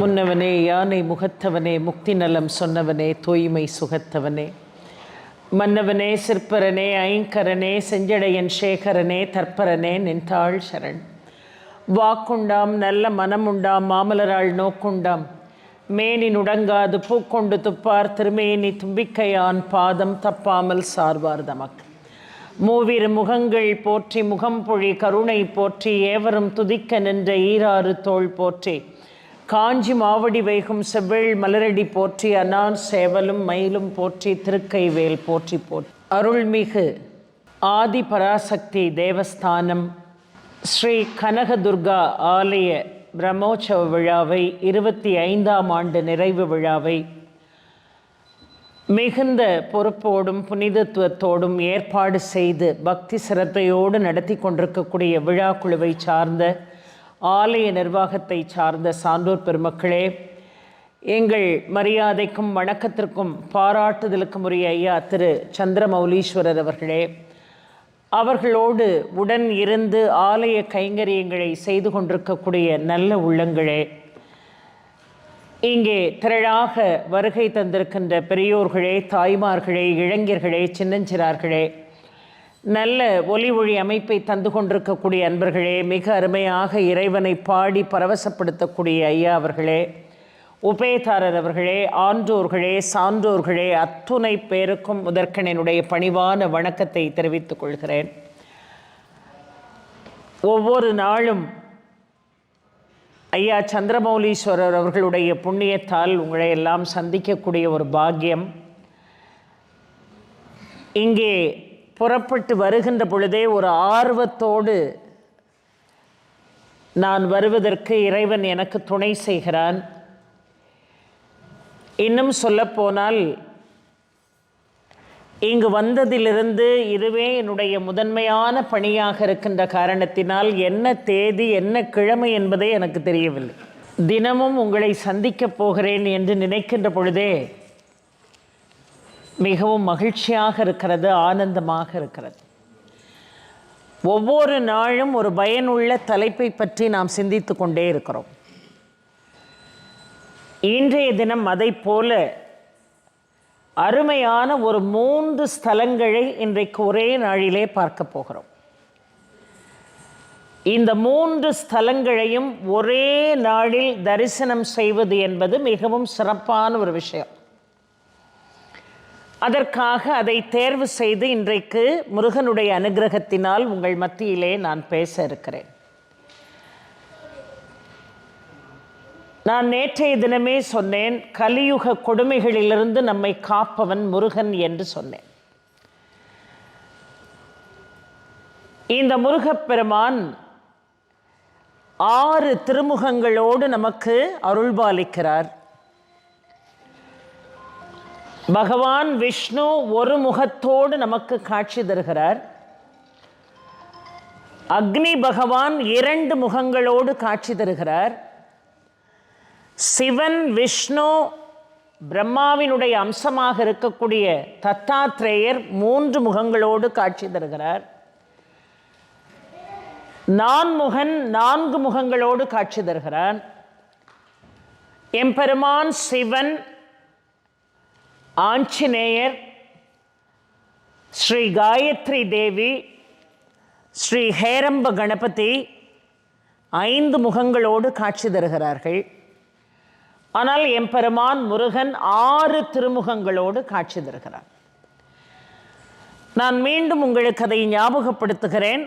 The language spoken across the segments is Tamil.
முன்னவனே, யானை முகத்தவனே, முக்தி நலம் சொன்னவனே, தூய்மை சுகத்தவனே, மன்னவனே, சிற்பரனே, ஐங்கரனே, செஞ்சடையன் சேகரனே, தற்பரனே, நின்றாள் சரண். வாக்குண்டாம் நல்ல மனமுண்டாம் மாமலராள் நோக்குண்டாம் மேனி நுடங்காது பூக்கொண்டு துப்பார் திருமேனி தும்பிக்கையான் பாதம் தப்பாமல் சார்வார் தமக்கு. மூவிரு முகங்கள் போற்றி முகம்பொழி கருணை போற்றி ஏவரும் துதிக்க நின்ற ஈராறு தோள் போற்றி காஞ்சி மாவடி வைகும் செவ்வேள் மலரடி போற்றி அன்னான் சேவலும் மயிலும் போற்றி திருக்கைவேல் போற்றி போற்றி. அருள்மிகு ஆதி பராசக்தி தேவஸ்தானம் ஸ்ரீ கனகதுர்கா ஆலய பிரம்மோற்சவ விழாவை 25ஆம் ஆண்டு நிறைவு விழாவை மிகுந்த பொறுப்போடும் புனிதத்துவத்தோடும் ஏற்பாடு செய்து பக்தி சிரத்தையோடு நடத்தி கொண்டிருக்கக்கூடிய விழா குழுவை சார்ந்த ஆலய நிர்வாகத்தை சார்ந்த சான்றோர் பெருமக்களே, எங்கள் மரியாதைக்கும் வணக்கத்திற்கும் பாராட்டுதலுக்கும் உரிய ஐயா திரு சந்திரமௌலீஸ்வரர் அவர்களே, அவர்களோடு உடன் இருந்து ஆலய கைங்கரியங்களை செய்து கொண்டிருக்கக்கூடிய நல்ல உள்ளங்களே, இங்கே திரளாக வருகை தந்திருக்கின்ற பெரியோர்களே, தாய்மார்களே, இளைஞர்களே, சின்னஞ்சிறார்களே, நல்ல ஒலி ஒளி அமைப்பை தந்து கொண்டிருக்கக்கூடிய அன்பர்களே, மிக அருமையாக இறைவனை பாடி பரவசப்படுத்தக்கூடிய ஐயா அவர்களே, உபயதாரர் அவர்களே, ஆன்றோர்களே, சான்றோர்களே, அத்துணை பேருக்கும் முதற்கனினுடைய பணிவான வணக்கத்தை தெரிவித்துக் கொள்கிறேன். ஒவ்வொரு நாளும் ஐயா சந்திரமௌலீஸ்வரர் அவர்களுடைய புண்ணியத்தால் உங்களை எல்லாம் சந்திக்கக்கூடிய ஒரு பாக்கியம். இங்கே புறப்பட்டு வருகின்ற பொழுதே ஒரு ஆர்வத்தோடு நான் வருவதற்கு இறைவன் எனக்கு துணை செய்கிறான். இன்னும் சொல்லப்போனால் இங்கு வந்ததிலிருந்து இதுவே என்னுடைய முதன்மையான பணியாக இருக்கின்ற காரணத்தினால் என்ன தேதி என்ன கிழமை என்பதே எனக்கு தெரியவில்லை. தினமும் உங்களை சந்திக்கப் போகிறேன் என்று நினைக்கின்ற பொழுதே மிகவும் மகிழ்ச்சியாக இருக்கிறது, ஆனந்தமாக இருக்கிறது. ஒவ்வொரு நாளும் ஒரு பயனுள்ள தலைப்பை பற்றி நாம் சிந்தித்து கொண்டே இருக்கிறோம். இன்றைய தினம் அதை போல அருமையான ஒரு 3 ஸ்தலங்களை இன்றைக்கு ஒரே நாளிலே பார்க்க போகிறோம். இந்த 3 ஸ்தலங்களையும் ஒரே நாளில் தரிசனம் செய்வது என்பது மிகவும் சிறப்பான ஒரு விஷயம். அதற்காக அதை தேர்வு செய்து இன்றைக்கு முருகனுடைய அனுகிரகத்தினால் உங்கள் மத்தியிலே நான் பேச இருக்கிறேன். நான் நேற்றைய தினமே சொன்னேன், கலியுக கொடுமைகளிலிருந்து நம்மை காப்பவன் முருகன் என்று சொன்னேன். இந்த முருகப்பெருமான் 6 திருமுகங்களோடு நமக்கு அருள்பாலிக்கிறார். பகவான் விஷ்ணு ஒரு முகத்தோடு நமக்கு காட்சி தருகிறார். அக்னி பகவான் 2 முகங்களோடு காட்சி தருகிறார். சிவன் விஷ்ணு பிரம்மாவினுடைய அம்சமாக இருக்கக்கூடிய தத்தாத்ரேயர் 3 முகங்களோடு காட்சி தருகிறார். நான்முகன் 4 முகங்களோடு காட்சி தருகிறார். எம்பெருமான் சிவன், ஆஞ்சநேயர், ஸ்ரீ காயத்ரி தேவி, ஸ்ரீ ஹேரம்ப கணபதி 5 முகங்களோடு காட்சி தருகிறார்கள். ஆனால் எம்பெருமான் முருகன் 6 திருமுகங்களோடு காட்சி தருகிறார். நான் மீண்டும் உங்களுக்கு அதை ஞாபகப்படுத்துகிறேன்.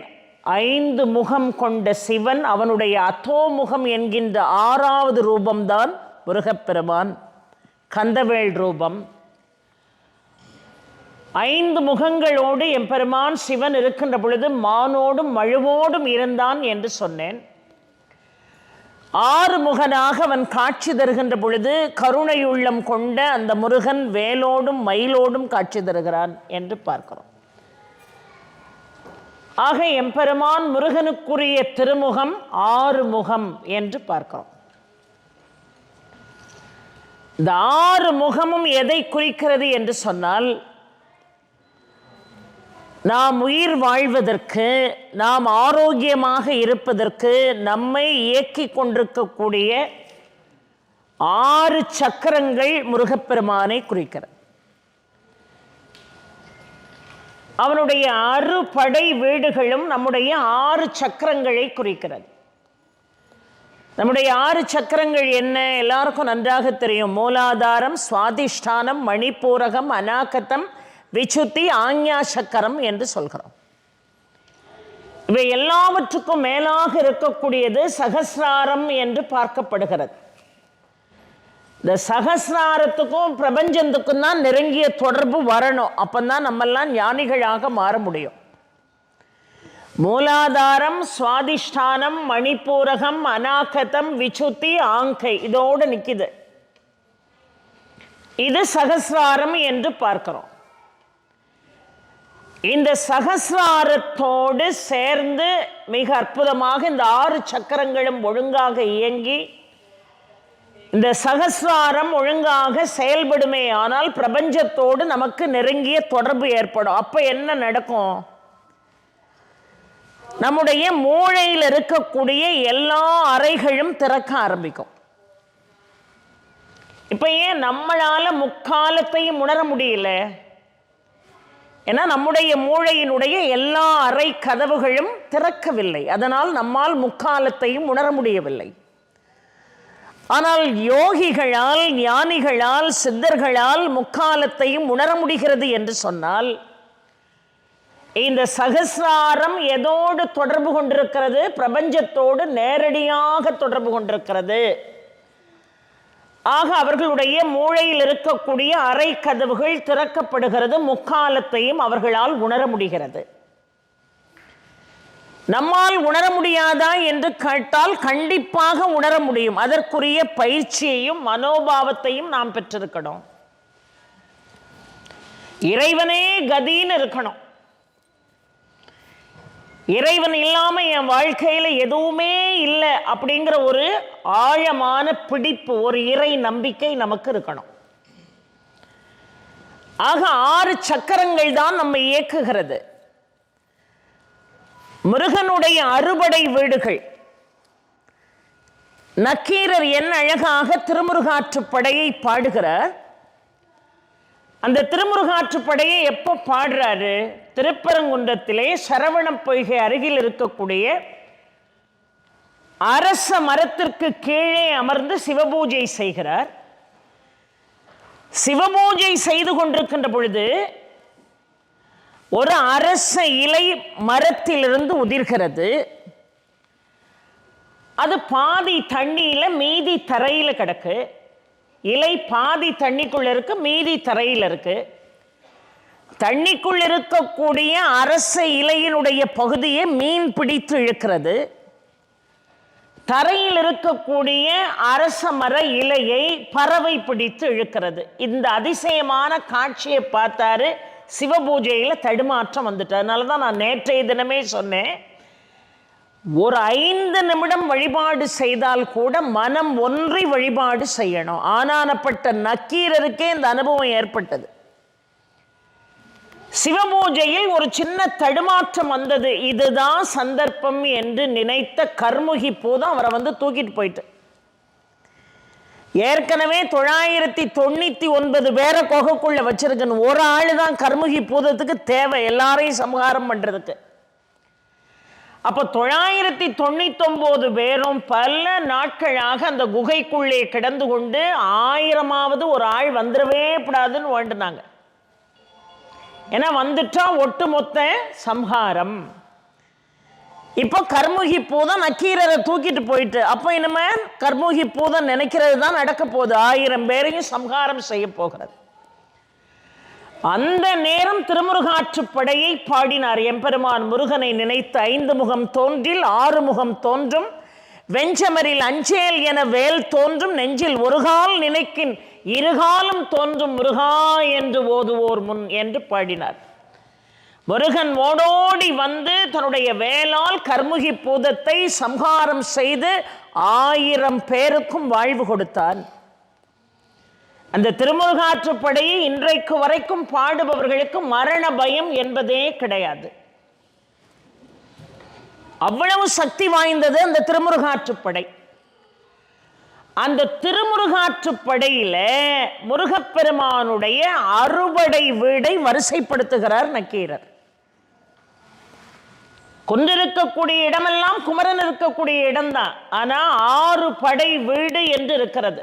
5 முகம் கொண்ட சிவன், அவனுடைய அதோமுகம் என்கின்ற 6வது ரூபம்தான் முருகப்பெருமான், கந்தவேல் ரூபம். 5 முகங்களோடு எம்பெருமான் சிவன் இருக்கின்ற பொழுது மானோடும் மழுவோடும் இருந்தான் என்று சொன்னேன். 6 முகனாக அவன் காட்சி தருகின்ற பொழுது கருணையுள்ளம் கொண்ட அந்த முருகன் வேலோடும் மயிலோடும் காட்சி தருகிறான் என்று பார்க்கிறோம். ஆக எம்பெருமான் முருகனுக்குரிய திருமுகம் 6 முகம் என்று பார்க்கிறோம். இந்த 6 முகமும் எதை குறிக்கிறது என்று சொன்னால், நாம் உயிர் வாழ்வதற்கு, நாம் ஆரோக்கியமாக இருப்பதற்கு நம்மை இயக்கிக் கொண்டிருக்கக்கூடிய 6 சக்கரங்கள் முருகப்பெருமானை குறிக்கிறது. அவனுடைய 6 படை வீடுகளும் நம்முடைய 6 சக்கரங்களை குறிக்கிறது. நம்முடைய 6 சக்கரங்கள் என்ன? எல்லாருக்கும் நன்றாக தெரியும். மூலாதாரம், சுவாதிஷ்டானம், மணிப்பூரகம், அநாகதம், விசுத்தி, ஆஞ்ஞா சக்கரம் என்று சொல்கிறோம். இவை எல்லாவற்றுக்கும் மேலாக இருக்கக்கூடியது சகசிராரம் என்று பார்க்கப்படுகிறது. இந்த சகசிராரத்துக்கும் பிரபஞ்சத்துக்கும் தான் நெருங்கிய தொடர்பு வரணும். அப்பந்தான் நம்மெல்லாம் ஞானிகளாக மாற முடியும். மூலாதாரம், சுவாதிஷ்டானம், மணிப்பூரகம், அநாகதம், விசுத்தி, ஆங்கை இதோடு நிற்குது. இது சகசிராரம் என்று பார்க்கிறோம். இந்த சகசிராரத்தோடு சேர்ந்து மிக அற்புதமாக இந்த 6 சக்கரங்களும் ஒழுங்காக இயங்கி இந்த சகசிராரம் ஒழுங்காக செயல்படுமே ஆனால் பிரபஞ்சத்தோடு நமக்கு நெருங்கிய தொடர்பு ஏற்படும். அப்ப என்ன நடக்கும்? நம்முடைய மூளையில் இருக்கக்கூடிய எல்லா அறைகளும் திறக்க ஆரம்பிக்கும். இப்ப ஏன் நம்மளால முக்காலத்தையும் உணர முடியல? ஏன்னா நம்முடைய மூளையினுடைய எல்லா அறை கதவுகளும் திறக்கவில்லை. அதனால் நம்மால் முக்காலத்தையும் உணர முடியவில்லை. ஆனால் யோகிகளால், ஞானிகளால், சித்தர்களால் முக்காலத்தையும் உணர முடிகிறது என்று சொன்னால், இந்த சகசிராரம் எதோடு தொடர்பு கொண்டிருக்கிறது? பிரபஞ்சத்தோடு நேரடியாக தொடர்பு கொண்டிருக்கிறது. ஆக அவர்களுடைய மூளையில் இருக்கக்கூடிய அறை கதவுகள் திறக்கப்படுகிறது. முக்காலத்தையும் அவர்களால் உணர முடிகிறது. நம்மால் உணர முடியாதா என்று கேட்டால் கண்டிப்பாக உணர முடியும். அதற்குரிய பயிற்சியையும் மனோபாவத்தையும் நாம் பெற்றிருக்கணும். இறைவனே கதின்னு இருக்கணும். இறைவன் இல்லாம என் வாழ்க்கையில எதுவுமே இல்லை அப்படிங்கிற ஒரு ஆழமான பிடிப்பு, ஒரு இறை நம்பிக்கை நமக்கு இருக்கணும். ஆக 6 சக்கரங்கள் தான் நம்ம இயக்குகிறது. முருகனுடைய அறுபடை வீடுகள். நக்கீரர் என்ன அழகாக திருமுருகாற்றுப்படையை பாடுகிறார். அந்த திருமுருகாற்றுப்படையை எப்போ பாடுறாரு? திருப்பரங்குன்றத்திலே சரவண பொய்கை அருகில் இருக்கக்கூடிய அரச மரத்திற்கு கீழே அமர்ந்து சிவபூஜை செய்கிறார். சிவபூஜை செய்து கொண்டிருக்கின்ற பொழுது ஒரு அரச இலை மரத்திலிருந்து உதிர்கிறது. அது பாதி தண்ணியில மீதி தரையில கிடக்கு. இலை பாதி தண்ணிக்குள்ள இருக்கு, மீதி தரையில் இருக்கு. தண்ணிக்குள் இருக்கக்கூடிய அரச இலையினுடைய பகுதியை மீன் பிடித்து இழுக்கிறது. தரையில் இருக்கக்கூடிய அரச மர இலையை பறவை பிடித்து இழுக்கிறது. இந்த அதிசயமான காட்சியை பார்த்தாரு. சிவபூஜையில தடுமாற்றம் வந்துட்டு. அதனாலதான் நான் நேற்றைய தினமே சொன்னேன், ஒரு 5 நிமிடம் வழிபாடு செய்தால் கூட மனம் ஒன்றி வழிபாடு செய்யணும். ஆனானப்பட்ட நக்கீரருக்கே இந்த அனுபவம் ஏற்பட்டது. சிவபூஜையில் ஒரு சின்ன தடுமாற்றம் வந்தது. இதுதான் சந்தர்ப்பம் என்று நினைத்த கர்முகி பூதம் அவரை தூக்கிட்டு போயிட்டு, ஏற்கனவே 999 பேரை கொகைக்குள்ள வச்சிருக்கணும். ஒரு ஆளு தான் கர்முகி பூதத்துக்கு தேவை, எல்லாரையும் சம்ஹாரம் பண்றதுக்கு. அப்ப 999 பேரும் பல நாட்களாக அந்த குகைக்குள்ளே கிடந்து கொண்டு 1000ஆவது ஒரு ஆள் வந்துடவே கூடாதுன்னு வேண்டுனாங்க. ஏன்னா வந்துட்டா ஒட்டுமொத்த சம்ஹாரம். இப்போ கர்முகி பூதம் நக்கீரரை தூக்கிட்டு போயிட்டு, அப்போ இனிமே கர்முகி பூதம் நினைக்கிறது தான் நடக்க போகுது. 1000 பேரையும் சம்ஹாரம் செய்ய போகிறது. அந்த நேரம் திருமுருகாற்றுப்படையை பாடினார். எம்பெருமான் முருகனை நினைத்து 5 முகம் தோன்றில் 6 முகம் தோன்றும், வெஞ்சமரில் அஞ்சேல் என வேல் தோன்றும், நெஞ்சில் ஒரு கால் நினைக்கின் இருகாலும் தோன்றும் முருகா என்று ஓதுவோர் முன் என்று பாடினார். முருகன் ஓடோடி வந்து தன்னுடைய வேளால் கர்முகி பூதத்தை சம்ஹாரம் செய்து 1000 பேருக்கும் வாழ்வு கொடுத்தான். அந்த திருமுருகாற்றுப்படையை இன்றைக்கு வரைக்கும் பாடுபவர்களுக்கு மரண பயம் என்பதே கிடையாது. அவ்வளவு சக்தி வாய்ந்தது அந்த திருமுருகாற்றுப்படை. அந்த திருமுருகாற்றுப்படையில முருகப்பெருமானுடைய அறுபடை வீடை வரிசைப்படுத்துகிறார் நக்கீரர். கொண்டிருக்கக்கூடிய இடமெல்லாம் குமரன் இருக்கக்கூடிய இடம்தான். ஆனா 6 படை வீடு என்று இருக்கிறது.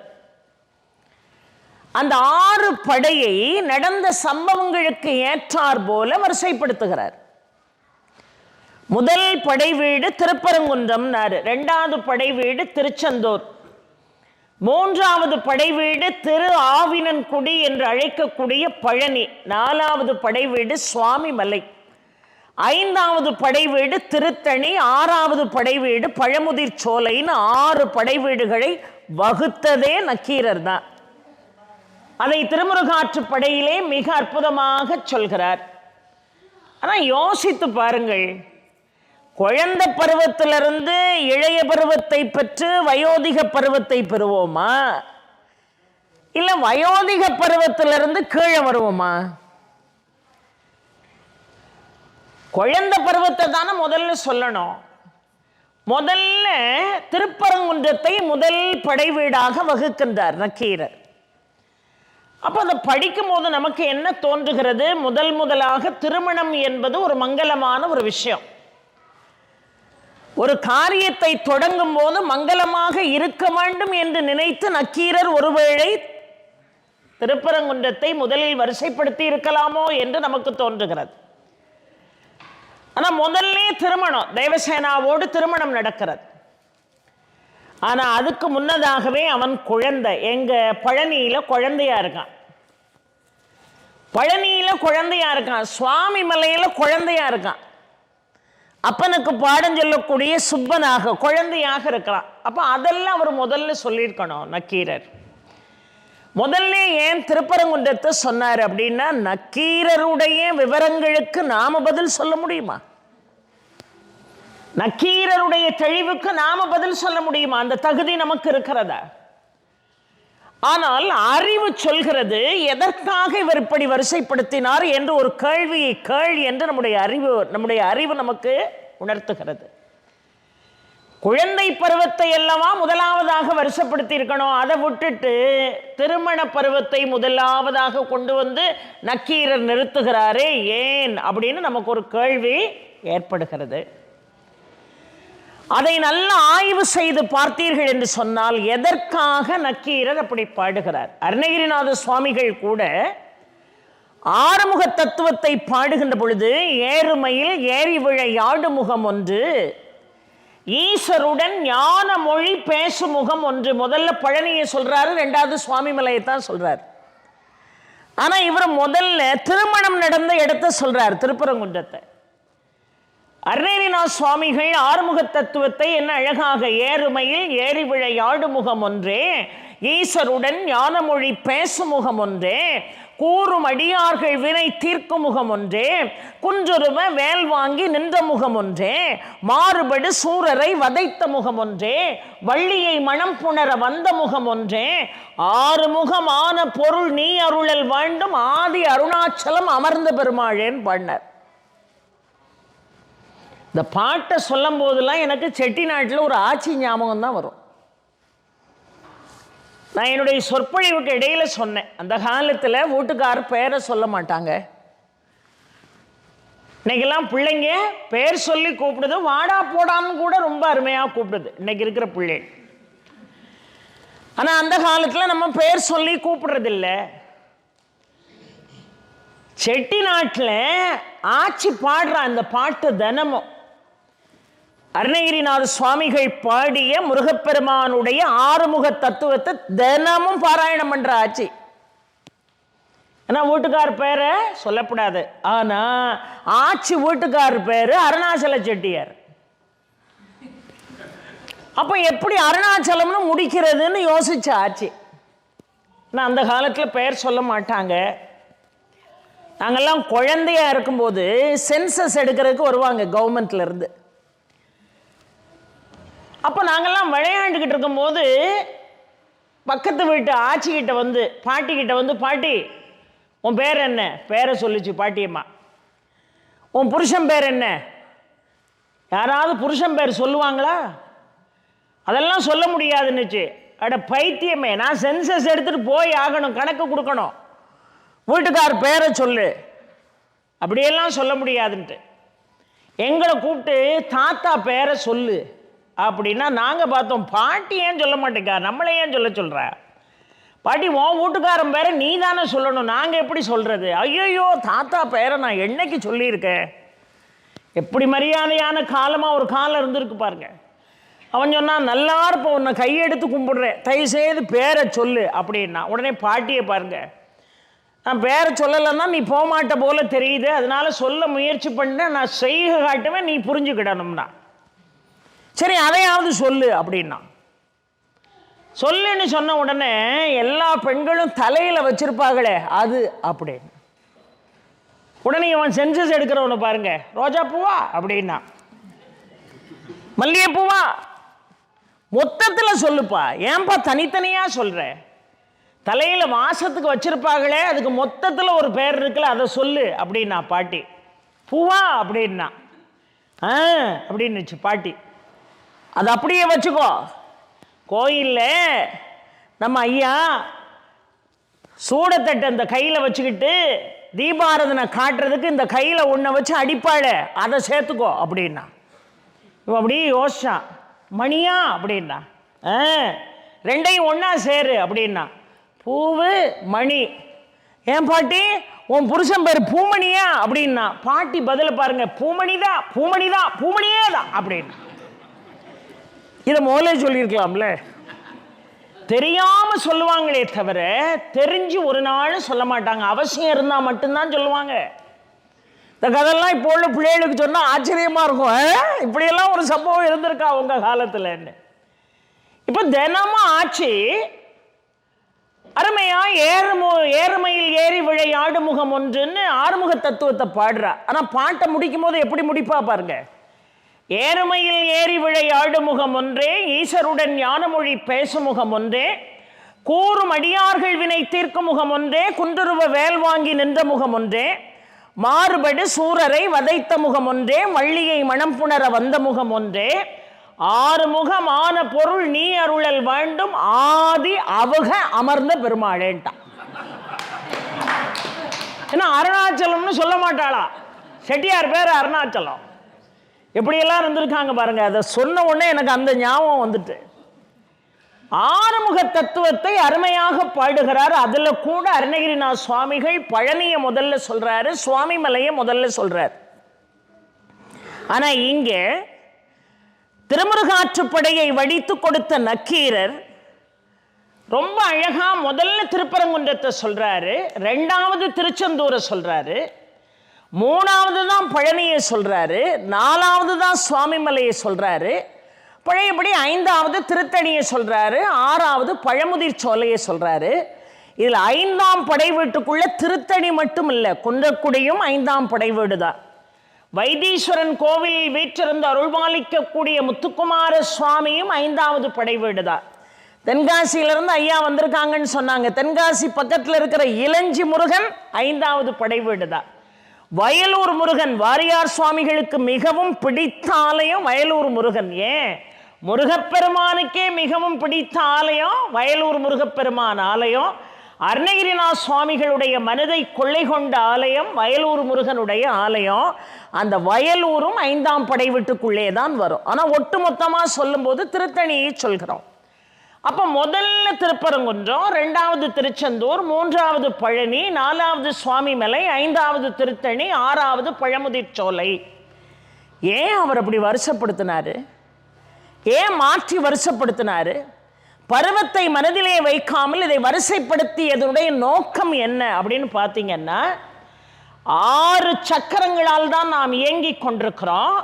அந்த 6 படையை நடந்த சம்பவங்களுக்கு ஏற்றார் போல வரிசைப்படுத்துகிறார். முதல் படை வீடு திருப்பரங்குன்றம், 2வது படை வீடு திருச்செந்தூர், 3வது படை வீடு திரு ஆவினன்குடி என்று அழைக்கக்கூடிய பழனி, 4வது படை வீடு சுவாமி மலை, 5வது படை வீடு திருத்தணி, 6வது படை வீடு பழமுதிர் சோலைன்னு 6 படை வீடுகளை வகுத்ததே நக்கீரர் தான். அதை திருமுருகாற்றுப்படையிலே மிக அற்புதமாக சொல்கிறார். ஆனால் யோசித்து பாருங்கள், குழந்தை பருவத்திலிருந்து இளைய பருவத்தை பெற்று வயோதிக பருவத்தை பெறுவோமா, இல்லை வயோதிக பருவத்திலிருந்து கீழே வருவோமா? குழந்தை பருவத்தை தானே முதல்ல சொல்லணும். முதல்ல திருப்பரங்குன்றத்தை முதல் படை வீடாக வகுக்கின்றார் நக்கீரர். அப்போ அதை படிக்கும் போது நமக்கு என்ன தோன்றுகிறது? முதலாக திருமணம் என்பது ஒரு மங்களமான ஒரு விஷயம். ஒரு காரியத்தை தொடங்கும் போது மங்களமாக இருக்க வேண்டும் என்று நினைத்து நக்கீரர் ஒருவேளை திருப்பரங்குன்றத்தை முதலில் வரிசைப்படுத்தி இருக்கலாமோ என்று நமக்கு தோன்றுகிறது. ஆனால் முதல்ல திருமணம், தேவசேனாவோடு திருமணம் நடக்கிறது. ஆனால் அதுக்கு முன்னதாகவே அவன் குழந்தை, எங்க பழனியில குழந்தையா இருக்கான். பழனியில குழந்தையா இருக்கான், சுவாமி மலையில குழந்தையா இருக்கான். அப்பனுக்கு பாடம் சொல்லக்கூடிய சுப்பனாக குழந்தையாக இருக்கிறான். அப்போ அதெல்லாம் அவர் முதல்ல சொல்லியிருக்கணும் நக்கீரர். முதல்ல ஏன் திருப்பரங்குன்றத்தை சொன்னார் அப்படின்னா, நக்கீரருடைய விவரங்களுக்கு நாம பதில் சொல்ல முடியுமா? நக்கீரருடைய தெளிவுக்கு நாம பதில் சொல்ல முடியுமா? அந்த தகுதி நமக்கு இருக்கிறதா? ஆனால் அறிவு சொல்கிறது எதற்காக இவர் இப்படி வரிசைப்படுத்தினார் என்று ஒரு கேள்வியை கேள் என்று நம்முடைய அறிவு நமக்கு உணர்த்துகிறது. குழந்தை பருவத்தை அல்லவா முதலாவதாக வரிசைப்படுத்தி இருக்கணும். அதை விட்டுட்டு திருமண பருவத்தை முதலாவதாக கொண்டு வந்து நக்கீரர் நிறுத்துகிறாரே ஏன் அப்படின்னு நமக்கு ஒரு கேள்வி ஏற்படுகிறது. அதை நல்ல ஆய்வு செய்து பார்த்தீர்கள் என்று சொன்னால் எதற்காக நக்கீரர் அப்படி பாடுகிறார்? அருணகிரிநாத சுவாமிகள் கூட ஆறுமுக தத்துவத்தை பாடுகின்ற பொழுது ஏறுமையில் ஏறி விழையாடு முகம் ஒன்று, ஈஸ்வருடன் ஞான மொழி பேசும் முகம் ஒன்று. முதல்ல பழனியை சொல்றாரு, 2வது சுவாமி மலையை தான் சொல்றாரு. ஆனா இவர் முதல்ல திருமணம் நடந்த இடத்தை சொல்றார், திருப்பரங்குன்றத்தை. அருணகிரிநாத சுவாமிகள் ஆறுமுக தத்துவத்தை என்ன அழகாக, ஏறுமையில் ஏறி விழையாடு முகம் ஒன்றே, ஈஸ்வருடன் ஞானமொழி பேசும் முகம் ஒன்றே, கூறும் அடியார்கள் வினை தீர்க்கும் முகம் ஒன்றே, குன்றுருவ வேல் வாங்கி நின்ற முகம் ஒன்றே, மாறுபடு சூரரை வதைத்த முகம் ஒன்றே, வள்ளியை மனம் புணர வந்த முகம் ஒன்றே, 6 முகமான பொருள் நீ அருளல் வேண்டும் ஆதி அருணாச்சலம் அமர்ந்த பெருமாளேன்னு பாடினார். இந்த பாட்டை சொல்லும் போதெல்லாம் எனக்கு செட்டிநாட்டில் ஒரு ஆட்சி ஞாபகம் தான் வரும். நான் என்னுடைய சொற்பொழிவுக்கு இடையில சொன்னேன், அந்த காலத்தில் வீட்டுக்காரர் பேரை சொல்ல மாட்டாங்க. இன்னைக்கெல்லாம் பிள்ளைங்க பேர் சொல்லி கூப்பிடுது, வாடா போடான்னு கூட ரொம்ப அருமையாக கூப்பிடுது இன்னைக்கு இருக்கிற பிள்ளை. ஆனால் அந்த காலத்தில் நம்ம பேர் சொல்லி கூப்பிடுறதில்லை. செட்டிநாட்டில் ஆட்சி பாடுற அந்த பாட்டு தினமும் அருணகிரிநாத சுவாமிகள் பாடிய முருகப்பெருமானுடைய ஆறுமுக தத்துவத்தை தினமும் பாராயணம் பண்ற ஆட்சி. ஏன்னா வீட்டுக்கார் பேரை சொல்லக்கூடாது, ஆனா ஆட்சி வீட்டுக்கார் பேரு அருணாச்சல செட்டியார். அப்ப எப்படி அருணாச்சலம்னு முடிக்கிறதுன்னு யோசிச்ச ஆட்சி. நான் அந்த காலத்தில் பெயர் சொல்ல மாட்டாங்க. நாங்கெல்லாம் குழந்தையா இருக்கும்போது சென்சஸ் எடுக்கிறதுக்கு வருவாங்க கவர்மெண்ட்ல இருந்து. அப்போ நாங்கள்லாம் விளையாண்டுக்கிட்டு இருக்கும்போது பக்கத்து வீட்டு ஆச்சிக்கிட்ட வந்து பாட்டிக்கிட்ட வந்து, பாட்டி உன் பேர் என்ன? பேரை சொல்லிச்சு பாட்டியம்மா. உன் புருஷன் பேர் என்ன? யாராவது புருஷன் பேர் சொல்லுவாங்களா? அதெல்லாம் சொல்ல முடியாதுன்னுச்சு. அட பைத்தியமே, நான் சென்சஸ் எடுத்துகிட்டு போய் ஆகணும், கணக்கு கொடுக்கணும், வீட்டுக்கார் பேரை சொல்லு, அப்படியெல்லாம் சொல்ல முடியாதுன்ட்டு எங்களை கூப்பிட்டு தாத்தா பேரை சொல்லு அப்படின்னா நாங்கள் பார்த்தோம், பாட்டி ஏன் சொல்ல மாட்டேக்கா, நம்மளை ஏன் சொல்கிற? பாட்டி உன் வீட்டுக்காரன் பேரை நீ தானே சொல்லணும், நாங்கள் எப்படி சொல்கிறது? ஐயோ, தாத்தா பேரை நான் என்னைக்கு சொல்லியிருக்கேன்? எப்படி மரியாதையான காலமாக ஒரு காலம் இருந்திருக்கு பாருங்க. அவன் சொன்னான், நல்லா இருப்ப, உன்னை கையெடுத்து கும்பிடுறேன், தயவுசெய்து பேரை சொல்லு அப்படின்னா. உடனே பாட்டியை பாருங்க, நான் பேரை சொல்லலைன்னா நீ போகமாட்ட போல தெரியுது, அதனால சொல்ல முயற்சி பண்ண, நான் செய்க காட்டுவேன், நீ புரிஞ்சுக்கிடணும்னா. சரி, அதையாவது சொல்லு அப்படின்னா. சொல்லுன்னு சொன்ன உடனே எல்லா பெண்களும் தலையில் வச்சிருப்பாங்களே அது அப்படின்னு. உடனே இவன் சென்சஸ் எடுக்கிறவனை பாருங்க, ரோஜா பூவா அப்படின்னா, மல்லிகை பூவா, மொத்தத்தில் சொல்லுப்பா, ஏன்பா தனித்தனியாக சொல்ற? தலையில் வாசத்துக்கு வச்சிருப்பாங்களே அதுக்கு மொத்தத்தில் ஒரு பேர் இருக்குல்ல, அதை சொல்லு அப்படின்னா பாட்டி. பூவா அப்படின்னா அப்படின்னுச்சு பாட்டி. அது அப்படியே வச்சுக்கோ, கோயிலில் நம்ம ஐயா சூடத்தட்டை இந்த கையில் வச்சுக்கிட்டு தீபாராதனை காட்டுறதுக்கு இந்த கையில் ஒன்றை வச்சு அடிப்பாள், அதை சேர்த்துக்கோ அப்படின்னா. இவன் அப்படியே யோசிச்சான், மணியா அப்படின்னா, ரெண்டையும் ஒன்றா சேரு அப்படின்னா. பூவு மணி, ஏன் பாட்டி உன் புருஷன் பேர் பூமணியா அப்படின்னா. பாட்டி பதில பாருங்க, பூமணிதான் பூமணிதான் பூமணியே தான் அப்படின்னா. இதை முதலே சொல்லியிருக்கலாம்ல. தெரியாம சொல்லுவாங்களே தவிர தெரிஞ்சு ஒரு நாள் சொல்ல மாட்டாங்க, அவசியம் இருந்தால் மட்டும்தான் சொல்லுவாங்க. இந்த கதெல்லாம் இப்போ உள்ள பிள்ளைகளுக்கு சொன்னால் ஆச்சரியமா இருக்கும், இப்படியெல்லாம் ஒரு சம்பவம் இருந்திருக்கா உங்க காலத்தில். இப்போ தினமும் ஆச்சு அருமையா ஏறுமையில் ஏறி விளையாடு முகம் ஒன்றுன்னு ஆறுமுக தத்துவத்தை பாடுறா. ஆனா பாட்டை முடிக்கும் போது எப்படி முடிப்பா பாருங்க. ஏறுமையில் ஏறி விளையாடு முகம் ஒன்றே, ஈசருடன் ஞானமொழி பேசும் முகம் ஒன்றே, கூறும் அடியார்கள் வினை தீர்க்கும் முகம் ஒன்றே, குன்றுருவ வேல் வாங்கி நின்ற முகம் ஒன்றே, மாறுபடு சூரரை வதைத்த முகம் ஒன்றே, வள்ளியை மனம் புணர வந்த முகம் ஒன்றே, ஆறு முகம் ஆன பொருள் நீ அருளல் வேண்டும், ஆதி அவுக அமர்ந்த பெருமாளேன்ட்டான். ஏன்னா அருணாச்சலம்னு சொல்ல மாட்டாளா, செட்டியார் பேர் அருணாச்சலம். எப்படியெல்லாம் இருந்திருக்காங்க பாருங்க. அதை சொன்ன உடனே எனக்கு அந்த ஞாபகம் வந்துட்டு. ஆறுமுக தத்துவத்தை அருமையாக பாடுகிறார். அதுல கூட அருணகிரிநாத சுவாமிகள் பழனியை முதல்ல சொல்றாரு, சுவாமி மலையை முதல்ல சொல்றார். ஆனா இங்க திருமுருகாற்றுப்படையை வடித்து கொடுத்த நக்கீரர் ரொம்ப அழகா முதல்ல திருப்பரங்குன்றத்தை சொல்றாரு, ரெண்டாவது திருச்செந்தூரை சொல்றாரு, மூணாவது தான் பழனியை சொல்றாரு, நாலாவது தான் சுவாமிமலையை சொல்றாரு, பழையபடி ஐந்தாவது திருத்தணியை சொல்றாரு, ஆறாவது பழமுதிர் சோலையை சொல்றாரு. இதில் ஐந்தாம் படை வீட்டுக்குள்ள திருத்தணி மட்டும் இல்லை, குன்றக்குடியும் ஐந்தாம் படை வீடு தான். வைத்தீஸ்வரன் கோவிலில் வீற்றிருந்து அருள்பாலிக்கக்கூடிய முத்துக்குமார சுவாமியும் ஐந்தாவது படை வீடு தான். தென்காசியிலிருந்து ஐயா வந்திருக்காங்கன்னு சொன்னாங்க. தென்காசி பக்கத்தில் இருக்கிற இளஞ்சி முருகன் ஐந்தாவது படை வீடு தான். வயலூர் முருகன் வாரியார் சுவாமிகளுக்கு மிகவும் பிடித்த ஆலயம் வயலூர் முருகன். ஏன் முருகப்பெருமானுக்கே மிகவும் பிடித்த ஆலயம் வயலூர் முருகப்பெருமான் ஆலயம். அருணகிரிநாத சுவாமிகளுடைய மனதை கொள்ளை கொண்ட ஆலயம் வயலூர் முருகனுடைய ஆலயம். அந்த வயலூரும் ஐந்தாம் படை வீட்டுக்குள்ளே தான் வரும். ஆனால் ஒட்டுமொத்தமாக சொல்லும்போது திருத்தணியை சொல்கிறோம். அப்போ முதல்ல திருப்பரங்குன்றம், ரெண்டாவது திருச்செந்தூர், மூன்றாவது பழனி, நாலாவது சுவாமிமலை, ஐந்தாவது திருத்தணி, ஆறாவது பழமுதிர் சோலை. ஏன் அவர் அப்படி வருஷப்படுத்தினாரு? ஏன் மாற்றி வருஷப்படுத்தினாரு? பருவத்தை மனதிலே வைக்காமல் இதை வரிசைப்படுத்தியதனுடைய நோக்கம் என்ன அப்படின்னு பார்த்தீங்கன்னா, 6 சக்கரங்களால் தான் நாம் இயங்கிக் கொண்டிருக்கிறோம்.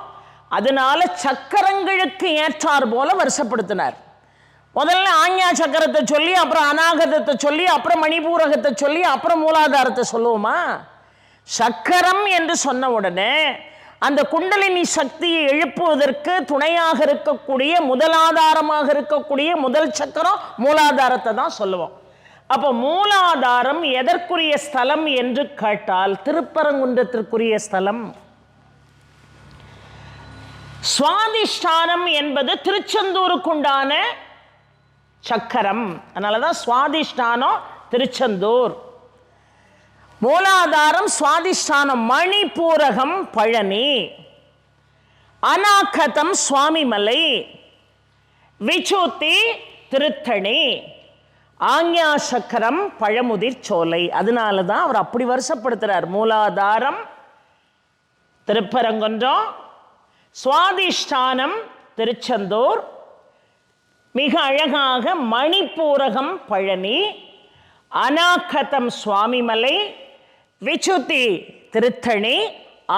அதனால சக்கரங்களுக்கு ஏற்றார் போல வருஷப்படுத்தினார். முதல்ல ஆஞ்ஞா சக்கரத்தை சொல்லி, அப்புறம் அநாகதத்தை சொல்லி, அப்புறம் மணிபூரகத்தை சொல்லி, அப்புறம் மூலாதாரத்தை சொல்லுவோமா? சக்கரம் என்று சொன்ன உடனே அந்த குண்டலினி சக்தியை எழுப்புவதற்கு துணையாக இருக்கக்கூடிய முதலாதாரமாக இருக்கக்கூடிய முதல் சக்கரம் மூலாதாரத்தை தான் சொல்லுவோம். அப்போ மூலாதாரம் எதற்குரிய ஸ்தலம் என்று கேட்டால் திருப்பரங்குன்றத்திற்குரிய ஸ்தலம். சுவாதிஷ்டானம் என்பது திருச்செந்தூருக்குண்டான சக்கரம், அதனாலதான் சுவாதிஷ்டானம் திருச்செந்தூர். மூலாதாரம் சுவாதிஷ்டானம் மணிப்பூரகம் பழனி, அநாகதம் சுவாமிமலை, விசுத்தி திருத்தணி, ஆக்ஞா சக்கரம் பழமுதிர் சோலை. அதனால தான் அவர் அப்படி வருஷப்படுத்துறார். மூலாதாரம் திருப்பரங்குன்றம், சுவாதிஷ்டானம் திருச்செந்தூர், மிக அழகாக மணிப்பூரகம் பழனி, அநாகதம் சுவாமிமலை, விசுத்தி திருத்தணி,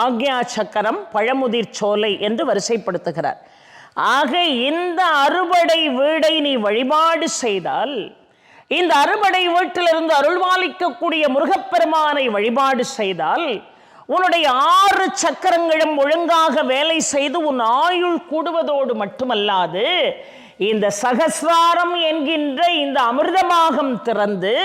ஆக்ஞா சக்கரம் பழமுதிர் சோலை என்று வரிசைப்படுத்துகிறார். ஆக இந்த அறுபடை வீடை நீ வழிபாடு செய்தால், இந்த அறுபடை வீட்டிலிருந்து அருள்வாளிக்கக்கூடிய முருகப்பெருமானை வழிபாடு செய்தால், உன்னுடைய 6 சக்கரங்களும் ஒழுங்காக வேலை செய்து உன் ஆயுள் கூடுவதோடு மட்டுமல்லாது இந்த சகஸ்ராரம் என்கின்ற இந்த அமிர்தமாகம் திறந்து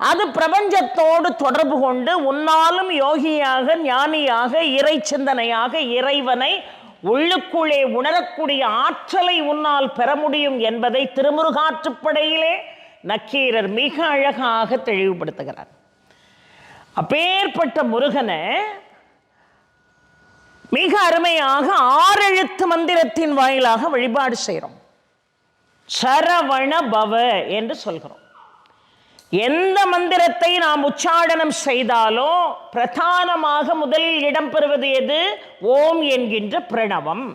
அது பிரபஞ்சத்தோடு தொடர்பு கொண்டு உன்னாலும் யோகியாக, ஞானியாக, இறை சிந்தனையாக இறைவனை உள்ளுக்குள்ளே உணரக்கூடிய ஆற்றலை உன்னால் பெற முடியும் என்பதை திருமுருகாற்றுப்படையிலே நக்கீரர் மிக அழகாக தெளிவுபடுத்துகிறார். அப்பேற்பட்ட முருகனை மிக அருமையாக 6 எழுத்து மந்திரத்தின் வாயிலாக வழிபாடு செய்கிறோம். சரவண பவ என்று சொல்கிறோம். எந்த மந்திரத்தை நாம் உச்சாடனம் செய்தாலோ பிரதானமாக முதலில் இடம்பெறுவது எது? ஓம் என்கின்ற பிரணவம்.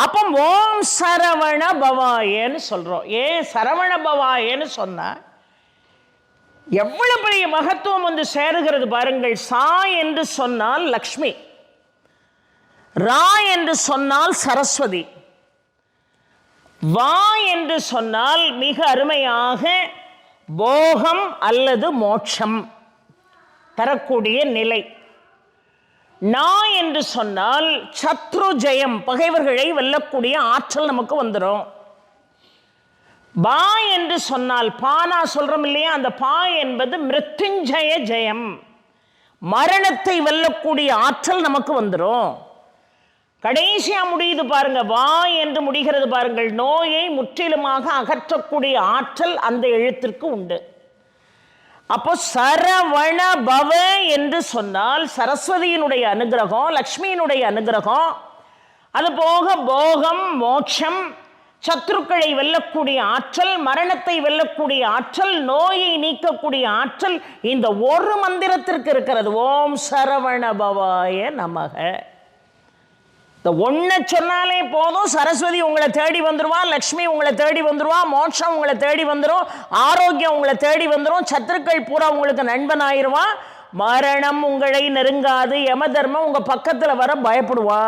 அப்போ ஓம் சரவண பவாயன்னு சொல்றோம். ஏன் சரவண பவாயன்னு சொன்னா எவ்வளவு பெரிய மகத்துவம் வந்து சேருகிறது பாருங்கள். சா என்று சொன்னால் லக்ஷ்மி, ரா என்று சொன்னால் சரஸ்வதி, வா என்று சொன்னால் மிக அருமையாக போகம் அல்லது மோட்சம் தரக்கூடிய நிலை. நா என்று சொன்னால் சத்ரு ஜெயம், பகைவர்களை வெல்லக்கூடிய ஆற்றல் நமக்கு வந்துடும். பா என்று சொன்னால் பானா சொல்றோம் இல்லையா, அந்த பா என்பது மிருத்யுஞ்சய ஜெயம், மரணத்தை வெல்லக்கூடிய ஆற்றல் நமக்கு வந்துடும். கடைசியா முடியுது பாருங்க, வா என்று முடிகிறது பாருங்கள். நோயை முற்றிலுமாக அகற்றக்கூடிய ஆற்றல் அந்த எழுத்திற்கு உண்டு. அப்போ சரவண பவ என்று சொன்னால் சரஸ்வதியினுடைய அனுகிரகம், லக்ஷ்மியினுடைய அனுகிரகம், அது போக போகம், மோட்சம், சத்ருக்களை வெல்லக்கூடிய ஆற்றல், மரணத்தை வெல்லக்கூடிய ஆற்றல், நோயை நீக்கக்கூடிய ஆற்றல் இந்த ஒரு மந்திரத்திற்கு இருக்கிறது. ஓம் சரவண பவாய நமக. இந்த ஒன்றை சொன்னாலே போதும், சரஸ்வதி உங்களை தேடி வந்துடுவா, லக்ஷ்மி உங்களை தேடி வந்துடுவா, மோட்சம் உங்களை தேடி வந்துடும், ஆரோக்கியம் உங்களை தேடி வந்துடும், சத்துருக்கள் பூரா உங்களுக்கு நண்பனாயிருவா, மரணம் உங்களை நெருங்காது, யம தர்மம் உங்க பக்கத்தில் வர பயப்படுவா.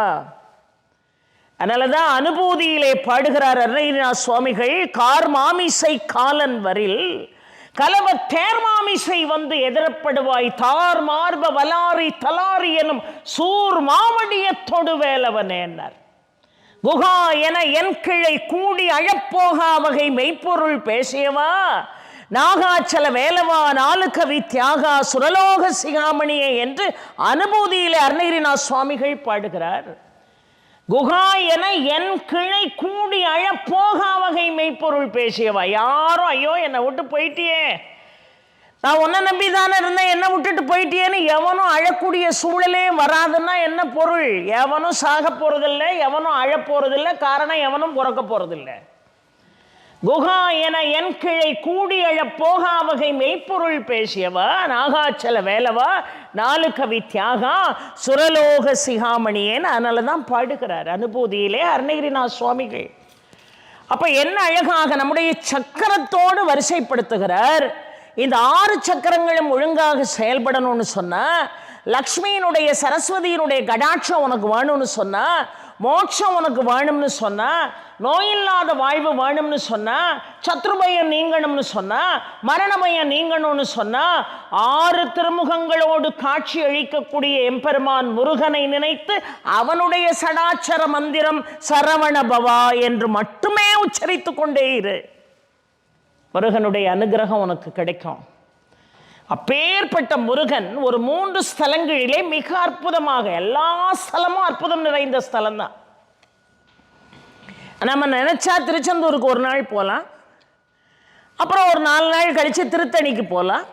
அதனாலதான் அனுபூதியிலே பாடுகிறார் அருணகிரிநாத சுவாமிகள், கார் மாமிசை காலன் வரில் கலவ தேர்மாமிசை வந்து எதிரப்படுவாய், தார் மார்ப வலாரி தலாரி எனும் சூர் மாவடிய தொடு வேலவனேன்னார். குகா என என் கிளை கூடி அழப்போகா வகை மெய்ப்பொருள் பேசியவா, நாகாச்சல வேலவா நாலு கவி தியாகா சுரலோக சிகாமணியே என்று அனுபூதியிலே அருணகிரிநாத சுவாமிகள் பாடுகிறார். குகா என என் கிளை கூடி அழப்போகா வகை மெய்ப்பொருள் பேசியவா. யாரும் ஐயோ என்னை விட்டு போயிட்டியே, நான் உன்னை நம்பி தானே இருந்தேன், என்னை விட்டுட்டு போயிட்டியேன்னு எவனும் அழக்கூடிய சூழலே வராதுன்னா என்ன பொருள்? எவனும் சாக போறதில்லை, எவனும் அழ போறதில்லை, காரணம் எவனும் பிறக்க போறதில்லை. குகா என என் கிளை கூடி அழ போகா வகை மெய்ப்பொருள் பேசியவா, நாகாச்சல வேலவா நாலு கவி தியாகா சுரலோக சிகாமணியேன்னு அதனால தான் பாடுகிறார் அனுபூதியிலே அருணகிரிநாத சுவாமிகள். அப்ப என்ன அழகாக நம்முடைய சக்கரத்தோடு வரிசைப்படுத்துகிறார். இந்த 6 சக்கரங்களும் ஒழுங்காக செயல்படணும்னு சொன்னா, லக்ஷ்மியினுடைய சரஸ்வதியினுடைய கடாட்சம் உனக்கு வேணும்னு சொன்னா, மோட்சம் உனக்கு வேணும்னு சொன்னா, நோயில்லாத வாழ்வு வேணும்னு சொன்னா, சத்ருபயம் நீங்கணும்னு சொன்னா, மரணபயம் நீங்கணும்னு சொன்னா, 6 திருமுகங்களோடு காட்சி அளிக்கக்கூடிய எம்பெருமான் முருகனை நினைத்து அவனுடைய சடாட்சர மந்திரம் சரவண பவா என்று மட்டுமே உச்சரித்து கொண்டே இரு. முருகனுடைய அனுகிரகம் உனக்கு கிடைக்கும். அப்பேற்பட்ட முருகன் ஒரு 3 ஸ்தலங்களிலே மிக அற்புதமாக, எல்லா ஸ்தலமும் அற்புதம் நிறைந்த ஸ்தலம் தான். நம்ம நினைச்சா திருச்செந்தூருக்கு ஒரு நாள் போகலாம், அப்புறம் ஒரு 4 நாள் கழித்து திருத்தணிக்கு போகலாம்,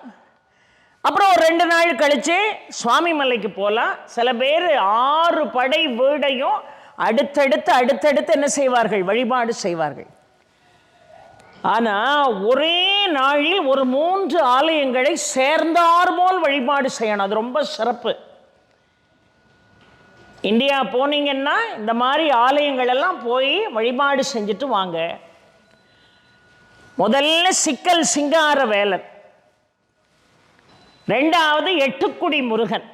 அப்புறம் ஒரு 2 நாள் கழித்து சுவாமி மலைக்கு போகலாம். சில பேர் 6 படை வீடையும் அடுத்தடுத்து என்ன செய்வார்கள்? வழிபாடு செய்வார்கள். ஆனால் ஒரே நாளில் ஒரு 3 ஆலயங்களை சேர்ந்தார் போல் வழிபாடு செய்யணும். அது ரொம்ப சிறப்பு. இந்தியா போனீங்கன்னா இந்த மாதிரி ஆலயங்கள் எல்லாம் போய் வழிபாடு செஞ்சுட்டு வாங்க. முதல்ல சிக்கல் சிங்கார வேலன், 2வது எட்டுக்குடி முருகன்,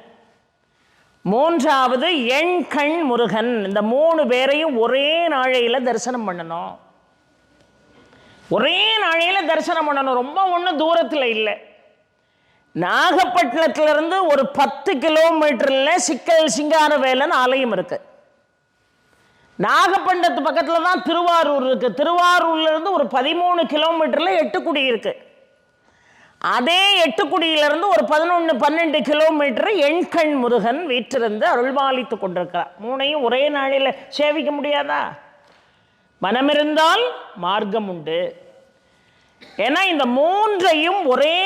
3வது எண்கண் முருகன். இந்த 3 பேரையும் ஒரே நாளையில் தரிசனம் பண்ணணும். ஒரே நாளையில் தரிசனம் பண்ணணும். ரொம்ப ஒன்றும் தூரத்தில் இல்லை. நாகப்பட்டினத்திலிருந்து ஒரு 10 கிலோமீட்டரில் சிக்கல் சிங்காரவேலன் ஆலயம் இருக்கு. நாகப்பட்டினத்து பக்கத்தில் தான் திருவாரூர் இருக்கு. திருவாரூர்லேருந்து ஒரு 13 கிலோமீட்டரில் எட்டுக்குடி இருக்கு. அதே எட்டுக்குடியிலிருந்து ஒரு 11-12 கிலோமீட்டர் எண்கண் முருகன் வீற்றிருந்து அருள்பாலித்து கொண்டிருக்கிறார். 3ஐயும் ஒரே நாளில் சேவிக்க முடியாதா? மனமிருந்தால் மார்க்கம் உண்டு. ஏன்னா இந்த 3ஐயும் ஒரே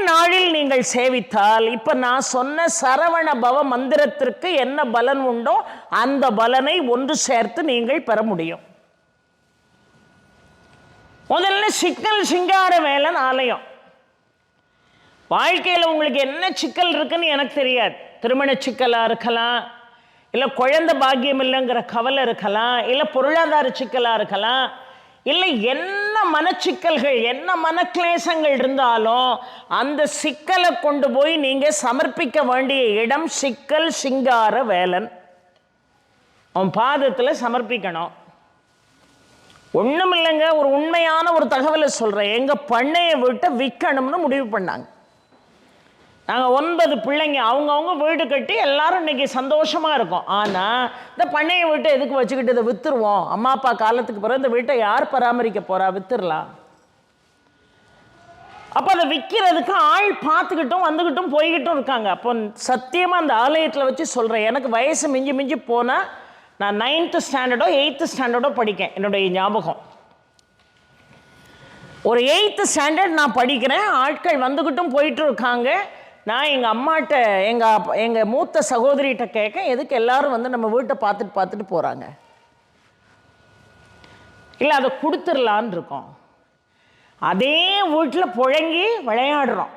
நாளில் நீங்கள் சேவித்தால், இப்ப நான் சொன்ன சரவண பவ மந்திரத்திற்கு என்ன பலன் உண்டோ அந்த பலனை ஒன்று சேர்த்து நீங்கள் பெற முடியும். முதல்ல சிக்கல் சிங்காரவேலன் ஆலயம். வாழ்க்கையில் உங்களுக்கு என்ன சிக்கல் இருக்குன்னு எனக்கு தெரியாது. திருமண சிக்கலாக இருக்கலாம், இல்லை குழந்தை பாக்கியம் இல்லைங்கிற கவலை இருக்கலாம், இல்லை பொருளாதார சிக்கலாக இருக்கலாம், இல்லை என்ன மனச்சிக்கல்கள், என்ன மனக்லேசங்கள் இருந்தாலும் அந்த சிக்கலை கொண்டு போய் நீங்கள் சமர்ப்பிக்க வேண்டிய இடம் சிக்கல் சிங்கார வேலன். அவன் பாதத்தில் சமர்ப்பிக்கணும். ஒன்றும் இல்லைங்க, ஒரு உண்மையான ஒரு தகவலை சொல்கிறேன். எங்கள் பண்ணையை விட்டு விற்கணும்னு முடிவு பண்ணாங்க. நாங்கள் 9 பிள்ளைங்க, அவங்கவுங்க வீடு கட்டி எல்லாரும் இன்னைக்கு சந்தோஷமாக இருக்கோம். ஆனால் இந்த பண்ணையை விட்டு எதுக்கு வச்சுக்கிட்டு இதை விற்றுருவோம், அம்மா அப்பா காலத்துக்கு பிறகு இந்த வீட்டை யார் பராமரிக்க போகிறா, விற்றுடலாம். அப்போ அதை விற்கிறதுக்கு ஆள் பார்த்துக்கிட்டும் வந்துக்கிட்டும் போய்கிட்டும் இருக்காங்க. அப்போ சத்தியமாக அந்த ஆலயத்தில் வச்சு சொல்கிறேன், எனக்கு வயசு மிஞ்சி மிஞ்சி போனால் நான் 9th ஸ்டாண்டர்டோ 8th ஸ்டாண்டர்டோ படிக்கேன். என்னுடைய ஞாபகம் ஒரு 8th ஸ்டாண்டர்ட் நான் படிக்கிறேன். ஆட்கள் வந்துக்கிட்டும் போயிட்டு இருக்காங்க. நான் எங்கள் அம்மாட்ட எங்கள் மூத்த சகோதரிகிட்ட கேட்க, எதுக்கு எல்லாரும் வந்து நம்ம வீட்டை பார்த்துட்டு போகிறாங்க, இல்லை அதை கொடுத்துடலான் இருக்கோம். அதே வீட்டில் புழங்கி விளையாடுறோம்.